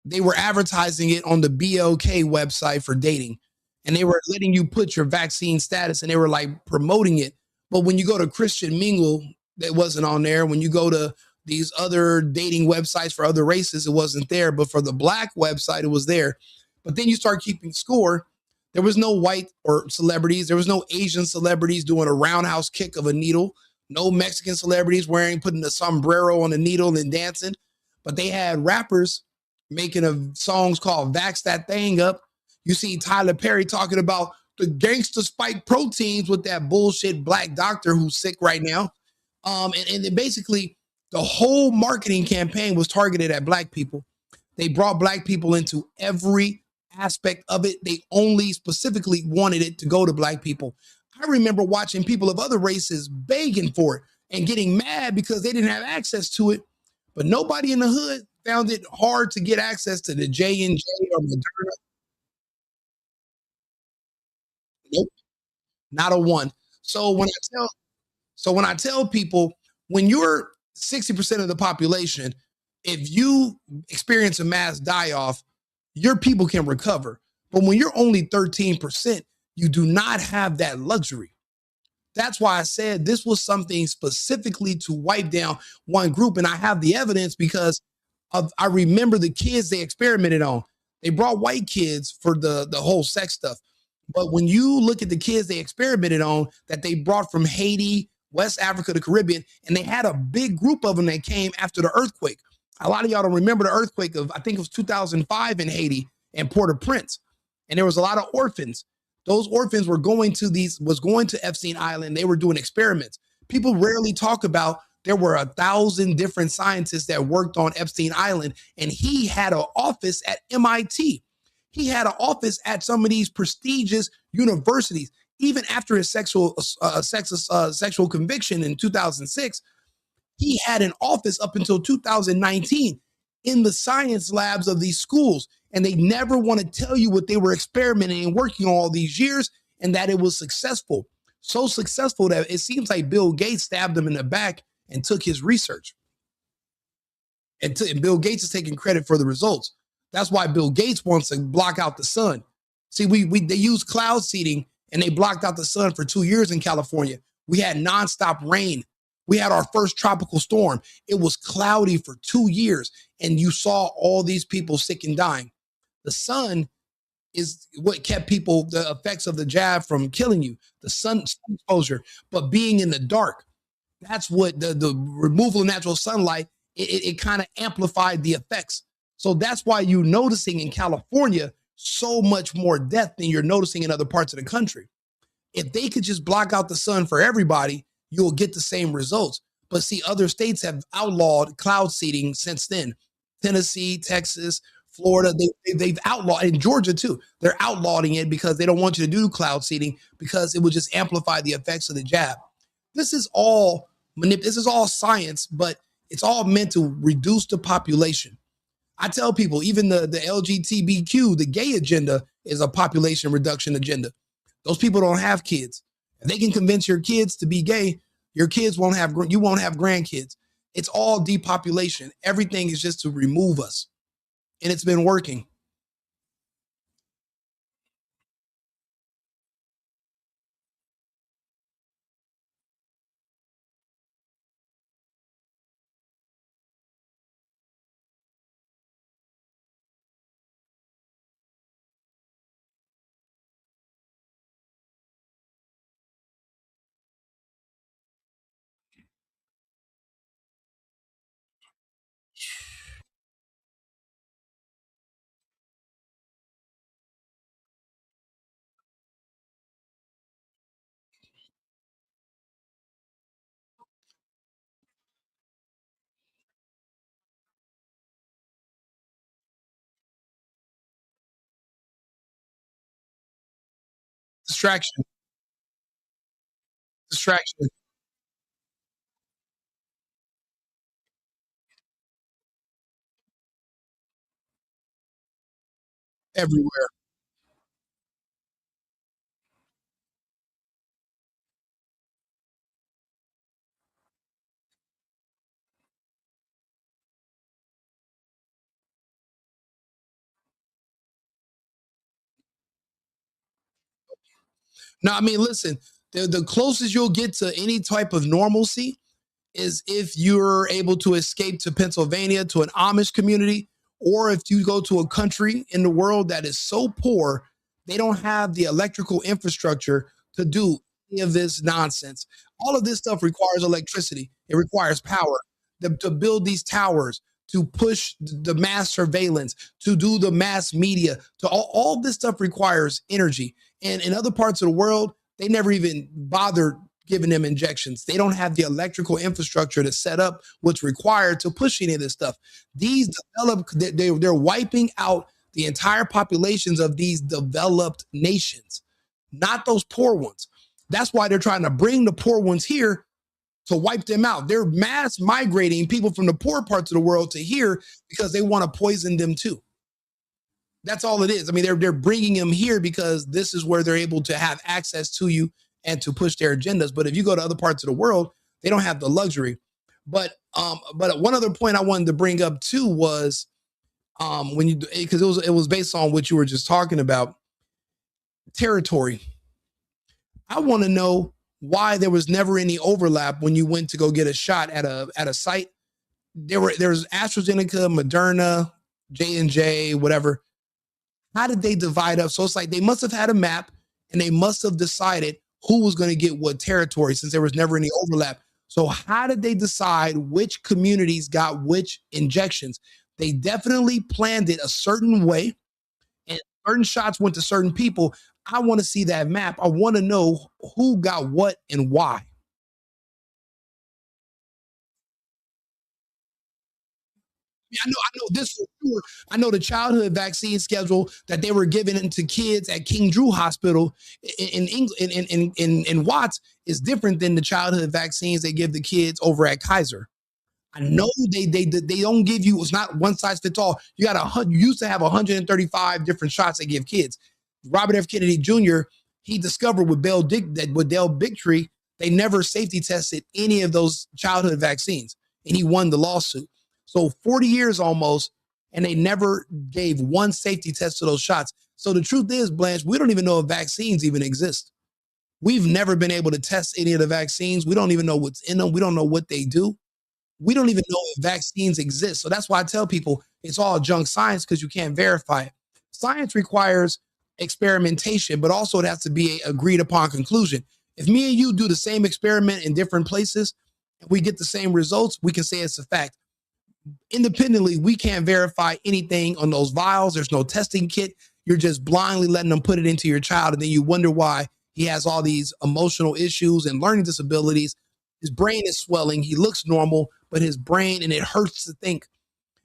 they were advertising it on the BLK website for dating. And they were letting you put your vaccine status and they were like promoting it. But when you go to Christian Mingle, it wasn't on there. When you go to these other dating websites for other races, it wasn't there. But for the black website, it was there. But then you start keeping score. There was no white or celebrities. There was no Asian celebrities doing a roundhouse kick of a needle. No Mexican celebrities putting a sombrero on a needle and dancing. But they had rappers making songs called "Vax That Thing Up." You see Tyler Perry talking about the gangster spike proteins with that bullshit black doctor who's sick right now. And basically, the whole marketing campaign was targeted at black people. They brought black people into every aspect of it. They only specifically wanted it to go to black people. I remember watching people of other races begging for it and getting mad because they didn't have access to it. But nobody in the hood found it hard to get access to the J&J or Moderna. Nope, not a one. So when I tell when I tell people, when you're 60% of the population, if you experience a mass die off, your people can recover. But when you're only 13%, you do not have that luxury. That's why I said this was something specifically to wipe down one group. And I have the evidence because I remember the kids they experimented on. They brought white kids for the whole sex stuff. But when you look at the kids they experimented on that they brought from Haiti, West Africa, the Caribbean, and they had a big group of them that came after the earthquake. A lot of y'all don't remember the earthquake of, I think it was 2005 in Haiti and Port-au-Prince. And there was a lot of orphans. Those orphans were going to Epstein Island. They were doing experiments. People rarely talk about there were 1,000 different scientists that worked on Epstein Island, and he had an office at MIT. He had an office at some of these prestigious universities. Even after his sexual conviction in 2006, he had an office up until 2019 in the science labs of these schools. And they never want to tell you what they were experimenting and working on all these years and that it was successful. So successful that it seems like Bill Gates stabbed him in the back and took his research. And Bill Gates is taking credit for the results. That's why Bill Gates wants to block out the sun. See, they used cloud seeding and they blocked out the sun for 2 years in California. We had nonstop rain. We had our first tropical storm. It was cloudy for 2 years, and you saw all these people sick and dying. The sun is what kept the effects of the jab from killing you, the sun exposure. But being in the dark, that's what the removal of natural sunlight, it kind of amplified the effects. So that's why you're noticing in California so much more death than you're noticing in other parts of the country. If they could just block out the sun for everybody, you'll get the same results. But see, other states have outlawed cloud seeding since then. Tennessee, Texas, Florida, they've outlawed, and Georgia too. They're outlawing it because they don't want you to do cloud seeding because it would just amplify the effects of the jab. This is all science, but it's all meant to reduce the population. I tell people, even the LGBTQ, the gay agenda is a population reduction agenda. Those people don't have kids. If they can convince your kids to be gay, you won't have grandkids. It's all depopulation. Everything is just to remove us. And it's been working. Distraction, distraction everywhere. No, I mean, listen, the closest you'll get to any type of normalcy is if you're able to escape to Pennsylvania to an Amish community, or if you go to a country in the world that is so poor They don't have the electrical infrastructure to do any of this nonsense. All of this stuff requires electricity. It requires power to build these towers, to push the mass surveillance, to do the mass media. To all this stuff requires energy. And in other parts of the world, they never even bothered giving them injections. They don't have the electrical infrastructure to set up what's required to push any of this stuff. These developed, they're wiping out the entire populations of these developed nations, not those poor ones. That's why they're trying to bring the poor ones here to wipe them out. They're mass migrating people from the poor parts of the world to here because they want to poison them too. That's all it is. I mean, they're bringing them here because this is where they're able to have access to you and to push their agendas. But if you go to other parts of the world, they don't have the luxury. But one other point I wanted to bring up too was when you, because it was based on what you were just talking about, territory. I want to know why there was never any overlap when you went to go get a shot at a site. There was AstraZeneca, Moderna, J&J, whatever. How did they divide up? So it's like they must have had a map and they must have decided who was going to get what territory since there was never any overlap. So how did they decide which communities got which injections? They definitely planned it a certain way, and certain shots went to certain people. I want to see that map. I want to know who got what and why. I know this for sure. I know the childhood vaccine schedule that they were giving to kids at King Drew Hospital in England in Watts is different than the childhood vaccines they give the kids over at Kaiser. I know they don't give you. It's not one size fits all. You used to have 135 different shots they give kids. Robert F. Kennedy Jr. He discovered with Dale Bigtree they never safety tested any of those childhood vaccines, and he won the lawsuit. So 40 years almost, and they never gave one safety test to those shots. So the truth is, Blanche, we don't even know if vaccines even exist. We've never been able to test any of the vaccines. We don't even know what's in them. We don't know what they do. We don't even know if vaccines exist. So that's why I tell people it's all junk science because you can't verify it. Science requires experimentation, but also it has to be an agreed upon conclusion. If me and you do the same experiment in different places and we get the same results, we can say it's a fact. Independently, we can't verify anything on those vials. There's no testing kit. You're just blindly letting them put it into your child, and then you wonder why he has all these emotional issues and learning disabilities. His brain is swelling. He looks normal, but his brain, and it hurts to think.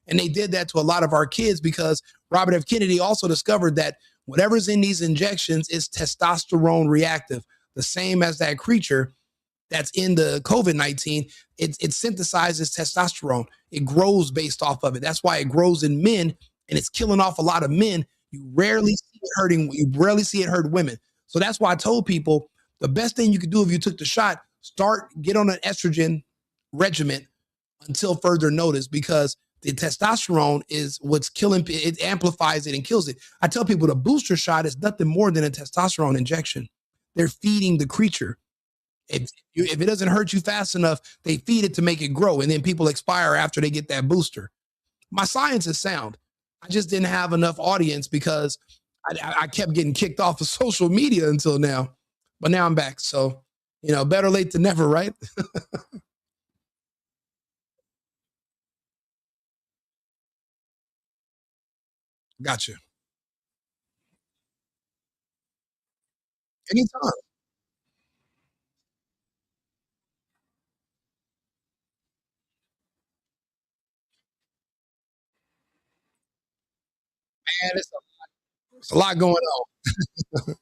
And they did that to a lot of our kids because Robert F. Kennedy also discovered that whatever's in these injections is testosterone reactive, the same as that creature that's in the COVID-19. It synthesizes testosterone. It grows based off of it. That's why it grows in men and it's killing off a lot of men. You rarely see it hurt women. So that's why I told people the best thing you could do if you took the shot, get on an estrogen regimen until further notice because the testosterone is what's killing it, amplifies it and kills it. I tell people the booster shot is nothing more than a testosterone injection. They're feeding the creature. If it doesn't hurt you fast enough, they feed it to make it grow, and then people expire after they get that booster. My science is sound. I just didn't have enough audience because I kept getting kicked off of social media until now. But now I'm back. So, better late than never, right? Gotcha. Anytime. Man, it's a lot going on.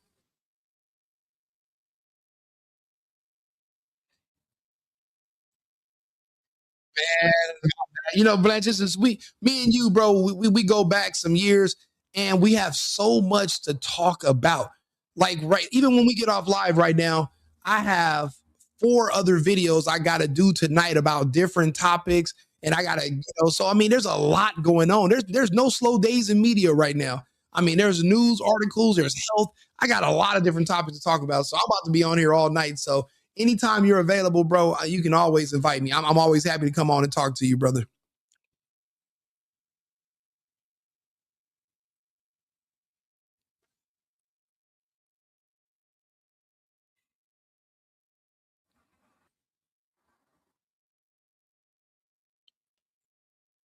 Blanche, this is me and you, bro. We go back some years, and we have so much to talk about. Like, right, even when we get off live right now, I have four other videos I got to do tonight about different topics, and I gotta, So I mean, there's a lot going on. There's no slow days in media right now. I mean, there's news articles, there's health. I got a lot of different topics to talk about, so I'm about to be on here all night. So anytime you're available, bro, you can always invite me. I'm always happy to come on and talk to you, brother.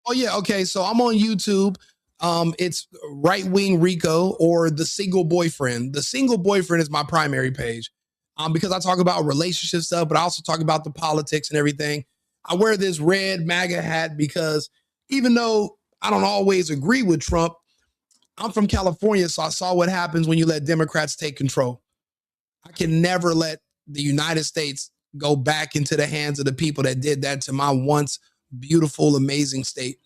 Oh yeah, okay. So I'm on YouTube. It's right wing Rico or the single boyfriend. The single boyfriend is my primary page. Because I talk about relationship stuff, but I also talk about the politics and everything. I wear this red MAGA hat because even though I don't always agree with Trump, I'm from California, so I saw what happens when you let Democrats take control. I can never let the United States go back into the hands of the people that did that to my once beautiful, amazing state.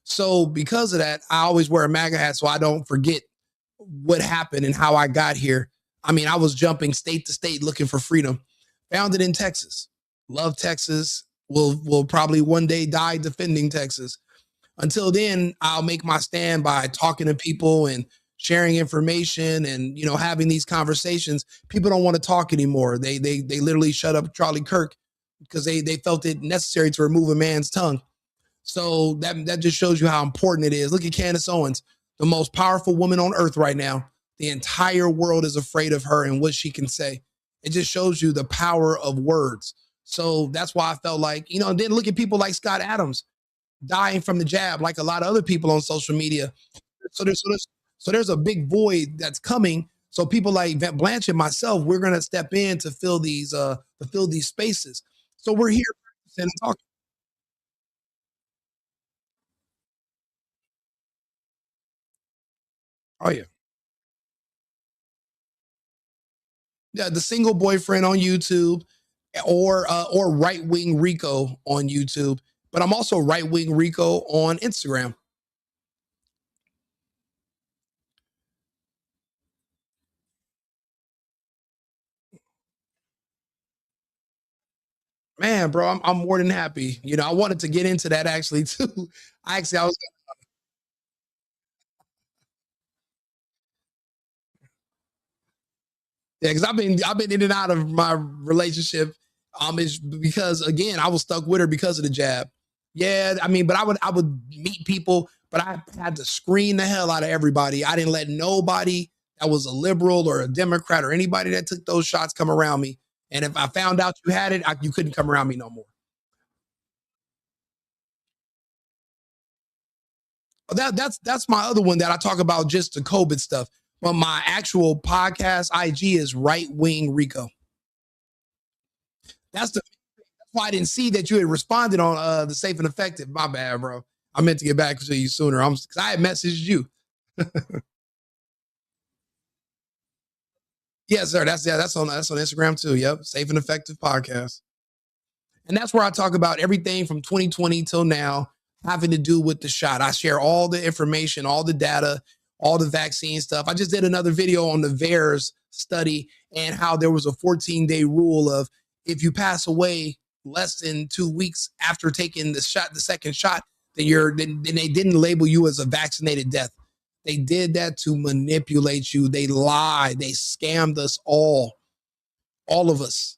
So because of that, I always wear a MAGA hat so I don't forget what happened and how I got here. I mean, I was jumping state to state looking for freedom. Found it in Texas. Love Texas. Will probably one day die defending Texas. Until then, I'll make my stand by talking to people and sharing information and having these conversations. People don't want to talk anymore. They literally shut up Charlie Kirk because they felt it necessary to remove a man's tongue. So that just shows you how important it is. Look at Candace Owens, the most powerful woman on earth right now. The entire world is afraid of her and what she can say. It just shows you the power of words. So that's why I felt like, and then look at people like Scott Adams dying from the jab, like a lot of other people on social media. So there's a big void that's coming. So people like Blanche and myself, we're gonna step in to fill these spaces. So we're here and talking. Oh yeah. Yeah, the single boyfriend on YouTube, or right wing Rico on YouTube. But I'm also right wing Rico on Instagram. Man, bro, I'm more than happy. I wanted to get into that actually too. I was. Yeah, because I've been in and out of my relationship. Is because again I was stuck with her because of the jab. Yeah, I mean, but I would meet people, but I had to screen the hell out of everybody. I didn't let nobody that was a liberal or a Democrat or anybody that took those shots come around me. And if I found out you had it, you couldn't come around me no more. That's my other one that I talk about just the COVID stuff. But my actual podcast IG is right wing Rico. That's why I didn't see that you had responded on the safe and effective. My bad, bro. I meant to get back to you sooner. Because I had messaged you. Yes, sir. That's on Instagram too. Yep, safe and effective podcast. And that's where I talk about everything from 2020 till now having to do with the shot. I share all the information, all the data, all the vaccine stuff. I just did another video on the VAERS study and how there was a 14-day rule of if you pass away less than 2 weeks after taking the second shot, then they didn't label you as a vaccinated death. They did that to manipulate you. They lied. They scammed us all of us.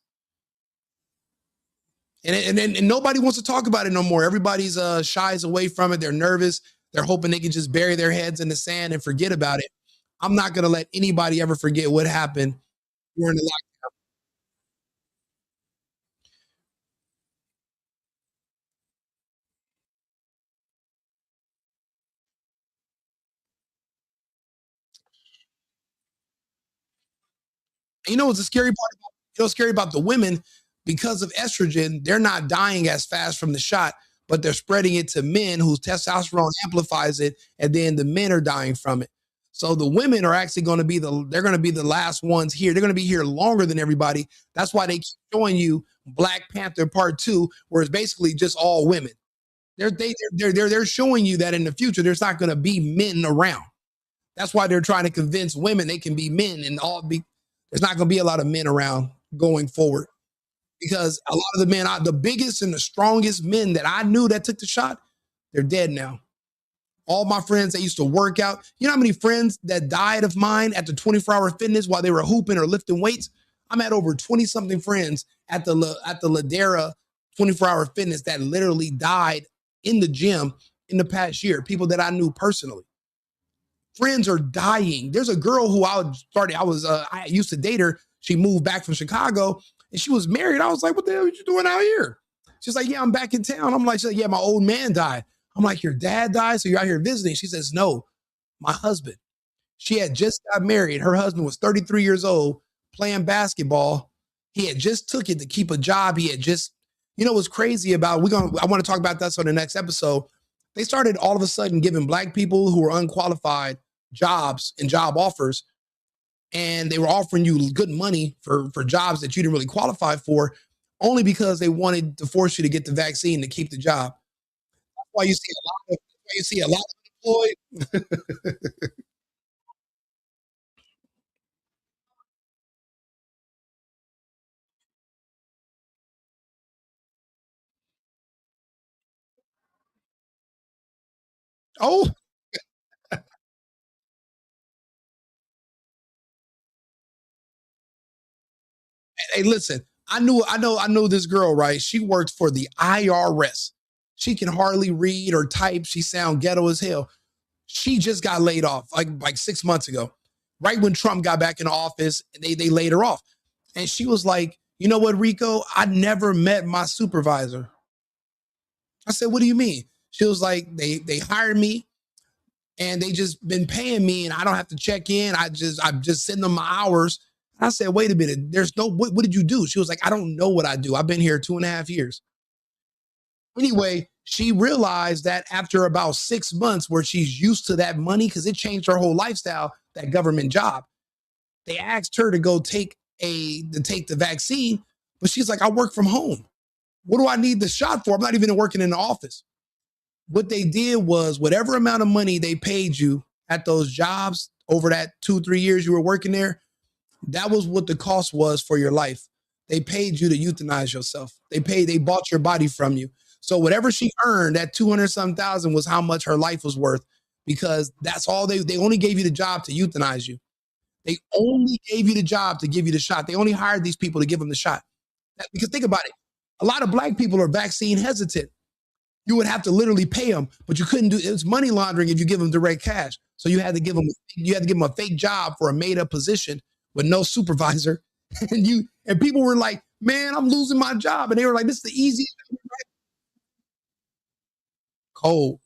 And nobody wants to talk about it no more. Everybody's shies away from it. They're nervous. They're hoping they can just bury their heads in the sand and forget about it. I'm not going to let anybody ever forget what happened during the lockdown. And what's the scary part about what's scary about the women? Because of estrogen, they're not dying as fast from the shot, but they're spreading it to men whose testosterone amplifies it, and then the men are dying from it. So the women are actually going to be the last ones here. They're going to be here longer than everybody. That's why they keep showing you Black Panther Part Two, where it's basically just all women. They're showing you that in the future there's not going to be men around. That's why they're trying to convince women they can be men and all be. There's not going to be a lot of men around going forward because a lot of the men, the biggest and the strongest men that I knew that took the shot, they're dead now. All my friends that used to work out, you know how many friends that died of mine at the 24-hour fitness while they were hooping or lifting weights? I'm at over 20 something friends at the Ladera 24-hour fitness that literally died in the gym in the past year. People that I knew personally. Friends are dying. There's a girl who I used to date her. She moved back from Chicago and she was married. I was like, what the hell are you doing out here? She's like, yeah, I'm back in town. I'm like, yeah, my old man died. I'm like, your dad died, so you're out here visiting? She says, no, my husband. She had just got married. Her husband was 33 years old, playing basketball. He had just took it to keep a job. He had just, what's crazy about, I want to talk about that on the next episode. They started all of a sudden giving black people who were unqualified jobs and job offers, and they were offering you good money for jobs that you didn't really qualify for, only because they wanted to force you to get the vaccine to keep the job. That's why you see a lot of employed. Oh, hey, listen, I know this girl, right? She works for the IRS. She can hardly read or type. She sound ghetto as hell. She just got laid off like 6 months ago, right when Trump got back in office. They laid her off, and she was like, "You know what, Rico? I never met my supervisor." I said, "What do you mean?" She was like, "They hired me, and they just been paying me, and I don't have to check in. I'm just sending them my hours." I said, "Wait a minute. There's no what did you do?" She was like, "I don't know what I do. I've been here 2.5 years." Anyway, she realized that after about 6 months, where she's used to that money because it changed her whole lifestyle, that government job. They asked her to go take the vaccine, but she's like, "I work from home. What do I need the shot for? I'm not even working in the office." What they did was whatever amount of money they paid you at those jobs over that 2, 3 years you were working there, that was what the cost was for your life. They paid you to euthanize yourself. They bought your body from you. So whatever she earned, that 200 some thousand was how much her life was worth, because that's all they only gave you the job to euthanize you. They only gave you the job to give you the shot. They only hired these people to give them the shot. Because think about it. A lot of black people are vaccine hesitant. You would have to literally pay them, but you couldn't do it's money laundering if you give them direct cash. So you had to give them a fake job for a made up position with no supervisor. And people were like, "Man, I'm losing my job." And they were like, "This is the easiest cold."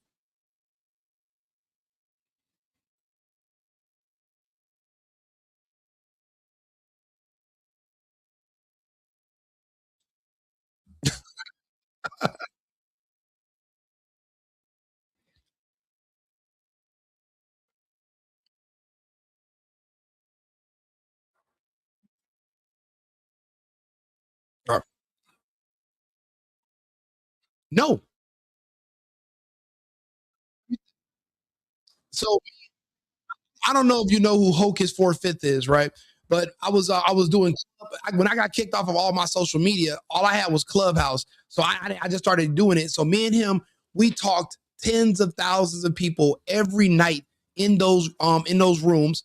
No. So I don't know if you know who Hocus 4/5 is, right? But I was doing when I got kicked off of all my social media. All I had was Clubhouse, so I just started doing it. So me and him, we talked tens of thousands of people every night in those rooms,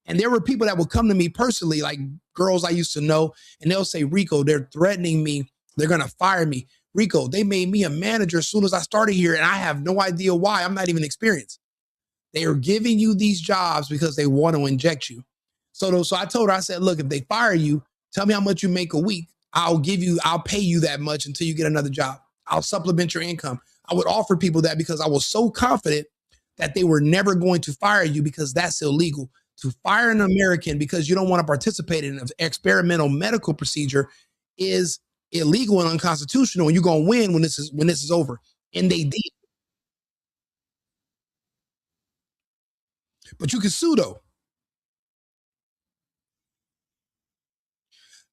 and there were people that would come to me personally, like girls I used to know, and they'll say, "Rico, they're threatening me. They're gonna fire me. Rico, they made me a manager as soon as I started here, and I have no idea why. I'm not even experienced." They are giving you these jobs because they want to inject you. So I told her, I said, "Look, if they fire you, tell me how much you make a week. I'll pay you that much until you get another job. I'll supplement your income." I would offer people that because I was so confident that they were never going to fire you, because that's illegal. To fire an American because you don't want to participate in an experimental medical procedure is illegal and unconstitutional, and you're gonna win when this is over. And they did. But you can sue though.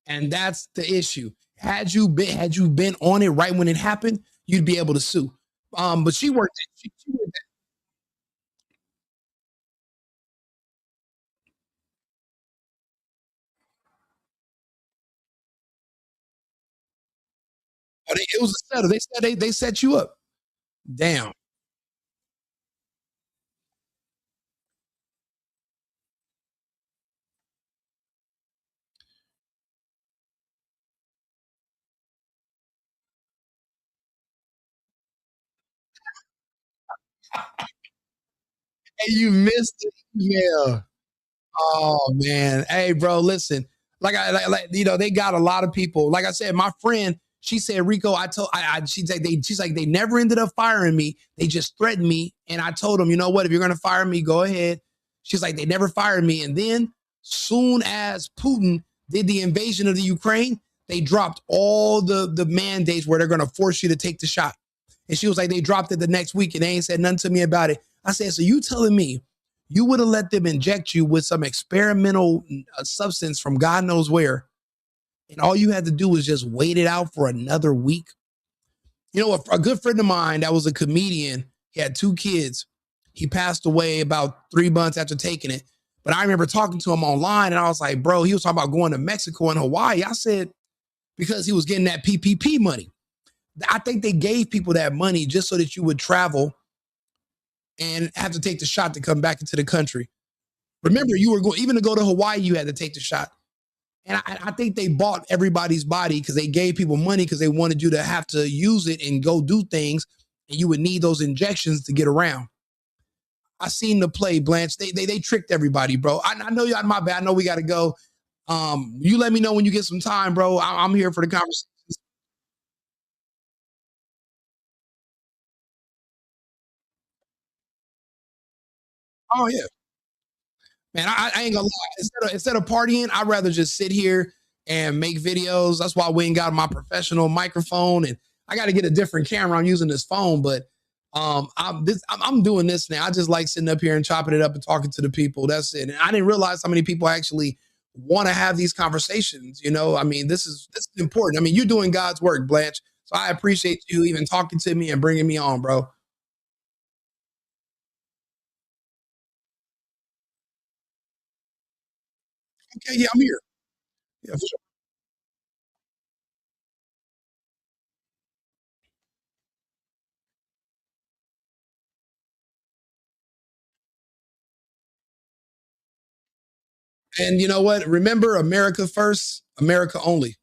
And that's the issue. Had you been on it right when it happened, you'd be able to sue. But she worked it was a setup. They said they set you up. Damn. Hey, you missed the email. Oh man. Hey, bro, listen. Like they got a lot of people. Like I said, my friend, She said, Rico, she's like, they never ended up firing me. They just threatened me. And I told them, you know what, if you're going to fire me, go ahead. She's like, they never fired me. And then soon as Putin did the invasion of the Ukraine, they dropped all the mandates where they're going to force you to take the shot. And she was like, they dropped it the next week and they ain't said nothing to me about it. I said, so you telling me you would have let them inject you with some experimental substance from God knows where, and all you had to do was just wait it out for another week? You know, a good friend of mine that was a comedian, he had 2 kids. He passed away about 3 months after taking it. But I remember talking to him online and I was like, bro, he was talking about going to Mexico and Hawaii. I said, because he was getting that PPP money. I think they gave people that money just so that you would travel and have to take the shot to come back into the country. Remember, you were going, even to go to Hawaii, you had to take the shot. And I think they bought everybody's body because they gave people money because they wanted you to have to use it and go do things. And you would need those injections to get around. I seen the play, Blanche. They tricked everybody, bro. I know you're my bad. I know we got to go. You let me know when you get some time, bro. I'm here for the conversation. Oh yeah. Man, I ain't gonna lie. Instead of partying, I'd rather just sit here and make videos. That's why we ain't got my professional microphone, and I got to get a different camera. I'm using this phone, but I'm doing this now. I just like sitting up here and chopping it up and talking to the people. That's it. And I didn't realize how many people actually want to have these conversations. You know, I mean, this is important. I mean, you're doing God's work, Blanche. So I appreciate you even talking to me and bringing me on, bro. Okay, yeah, I'm here. Yeah, for sure. And you know what? Remember, America first, America only.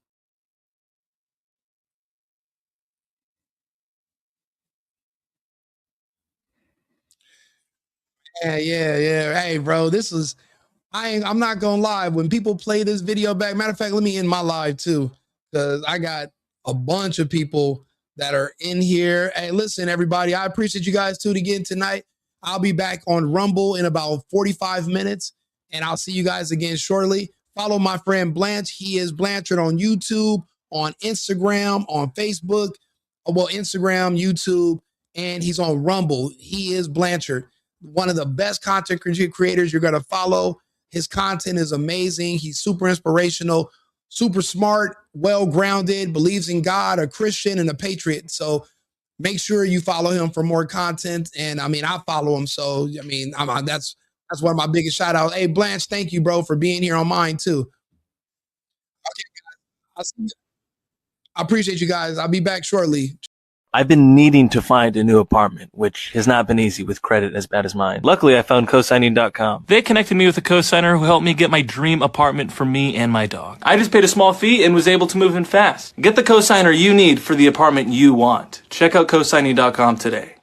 Yeah, yeah, yeah. Hey, bro, this is I'm not gonna lie. When people play this video back, matter of fact, let me end my live too, because I got a bunch of people that are in here. Hey, listen, everybody, I appreciate you guys tuning in tonight. I'll be back on Rumble in about 45 minutes, and I'll see you guys again shortly. Follow my friend Blanche. He is Blanchard on YouTube, on Instagram, on Facebook. Well, Instagram, YouTube, and he's on Rumble. He is Blanchard, one of the best content creators you're gonna follow. His content is amazing. He's super inspirational, super smart, well grounded, believes in God, a Christian, and a patriot. So make sure you follow him for more content. And I mean, I follow him. So I mean, that's one of my biggest shout outs. Hey, Blanche, thank you, bro, for being here on mine too. I appreciate you guys. I'll be back shortly. I've been needing to find a new apartment, which has not been easy with credit as bad as mine. Luckily, I found cosigning.com. They connected me with a cosigner who helped me get my dream apartment for me and my dog. I just paid a small fee and was able to move in fast. Get the cosigner you need for the apartment you want. Check out cosigning.com today.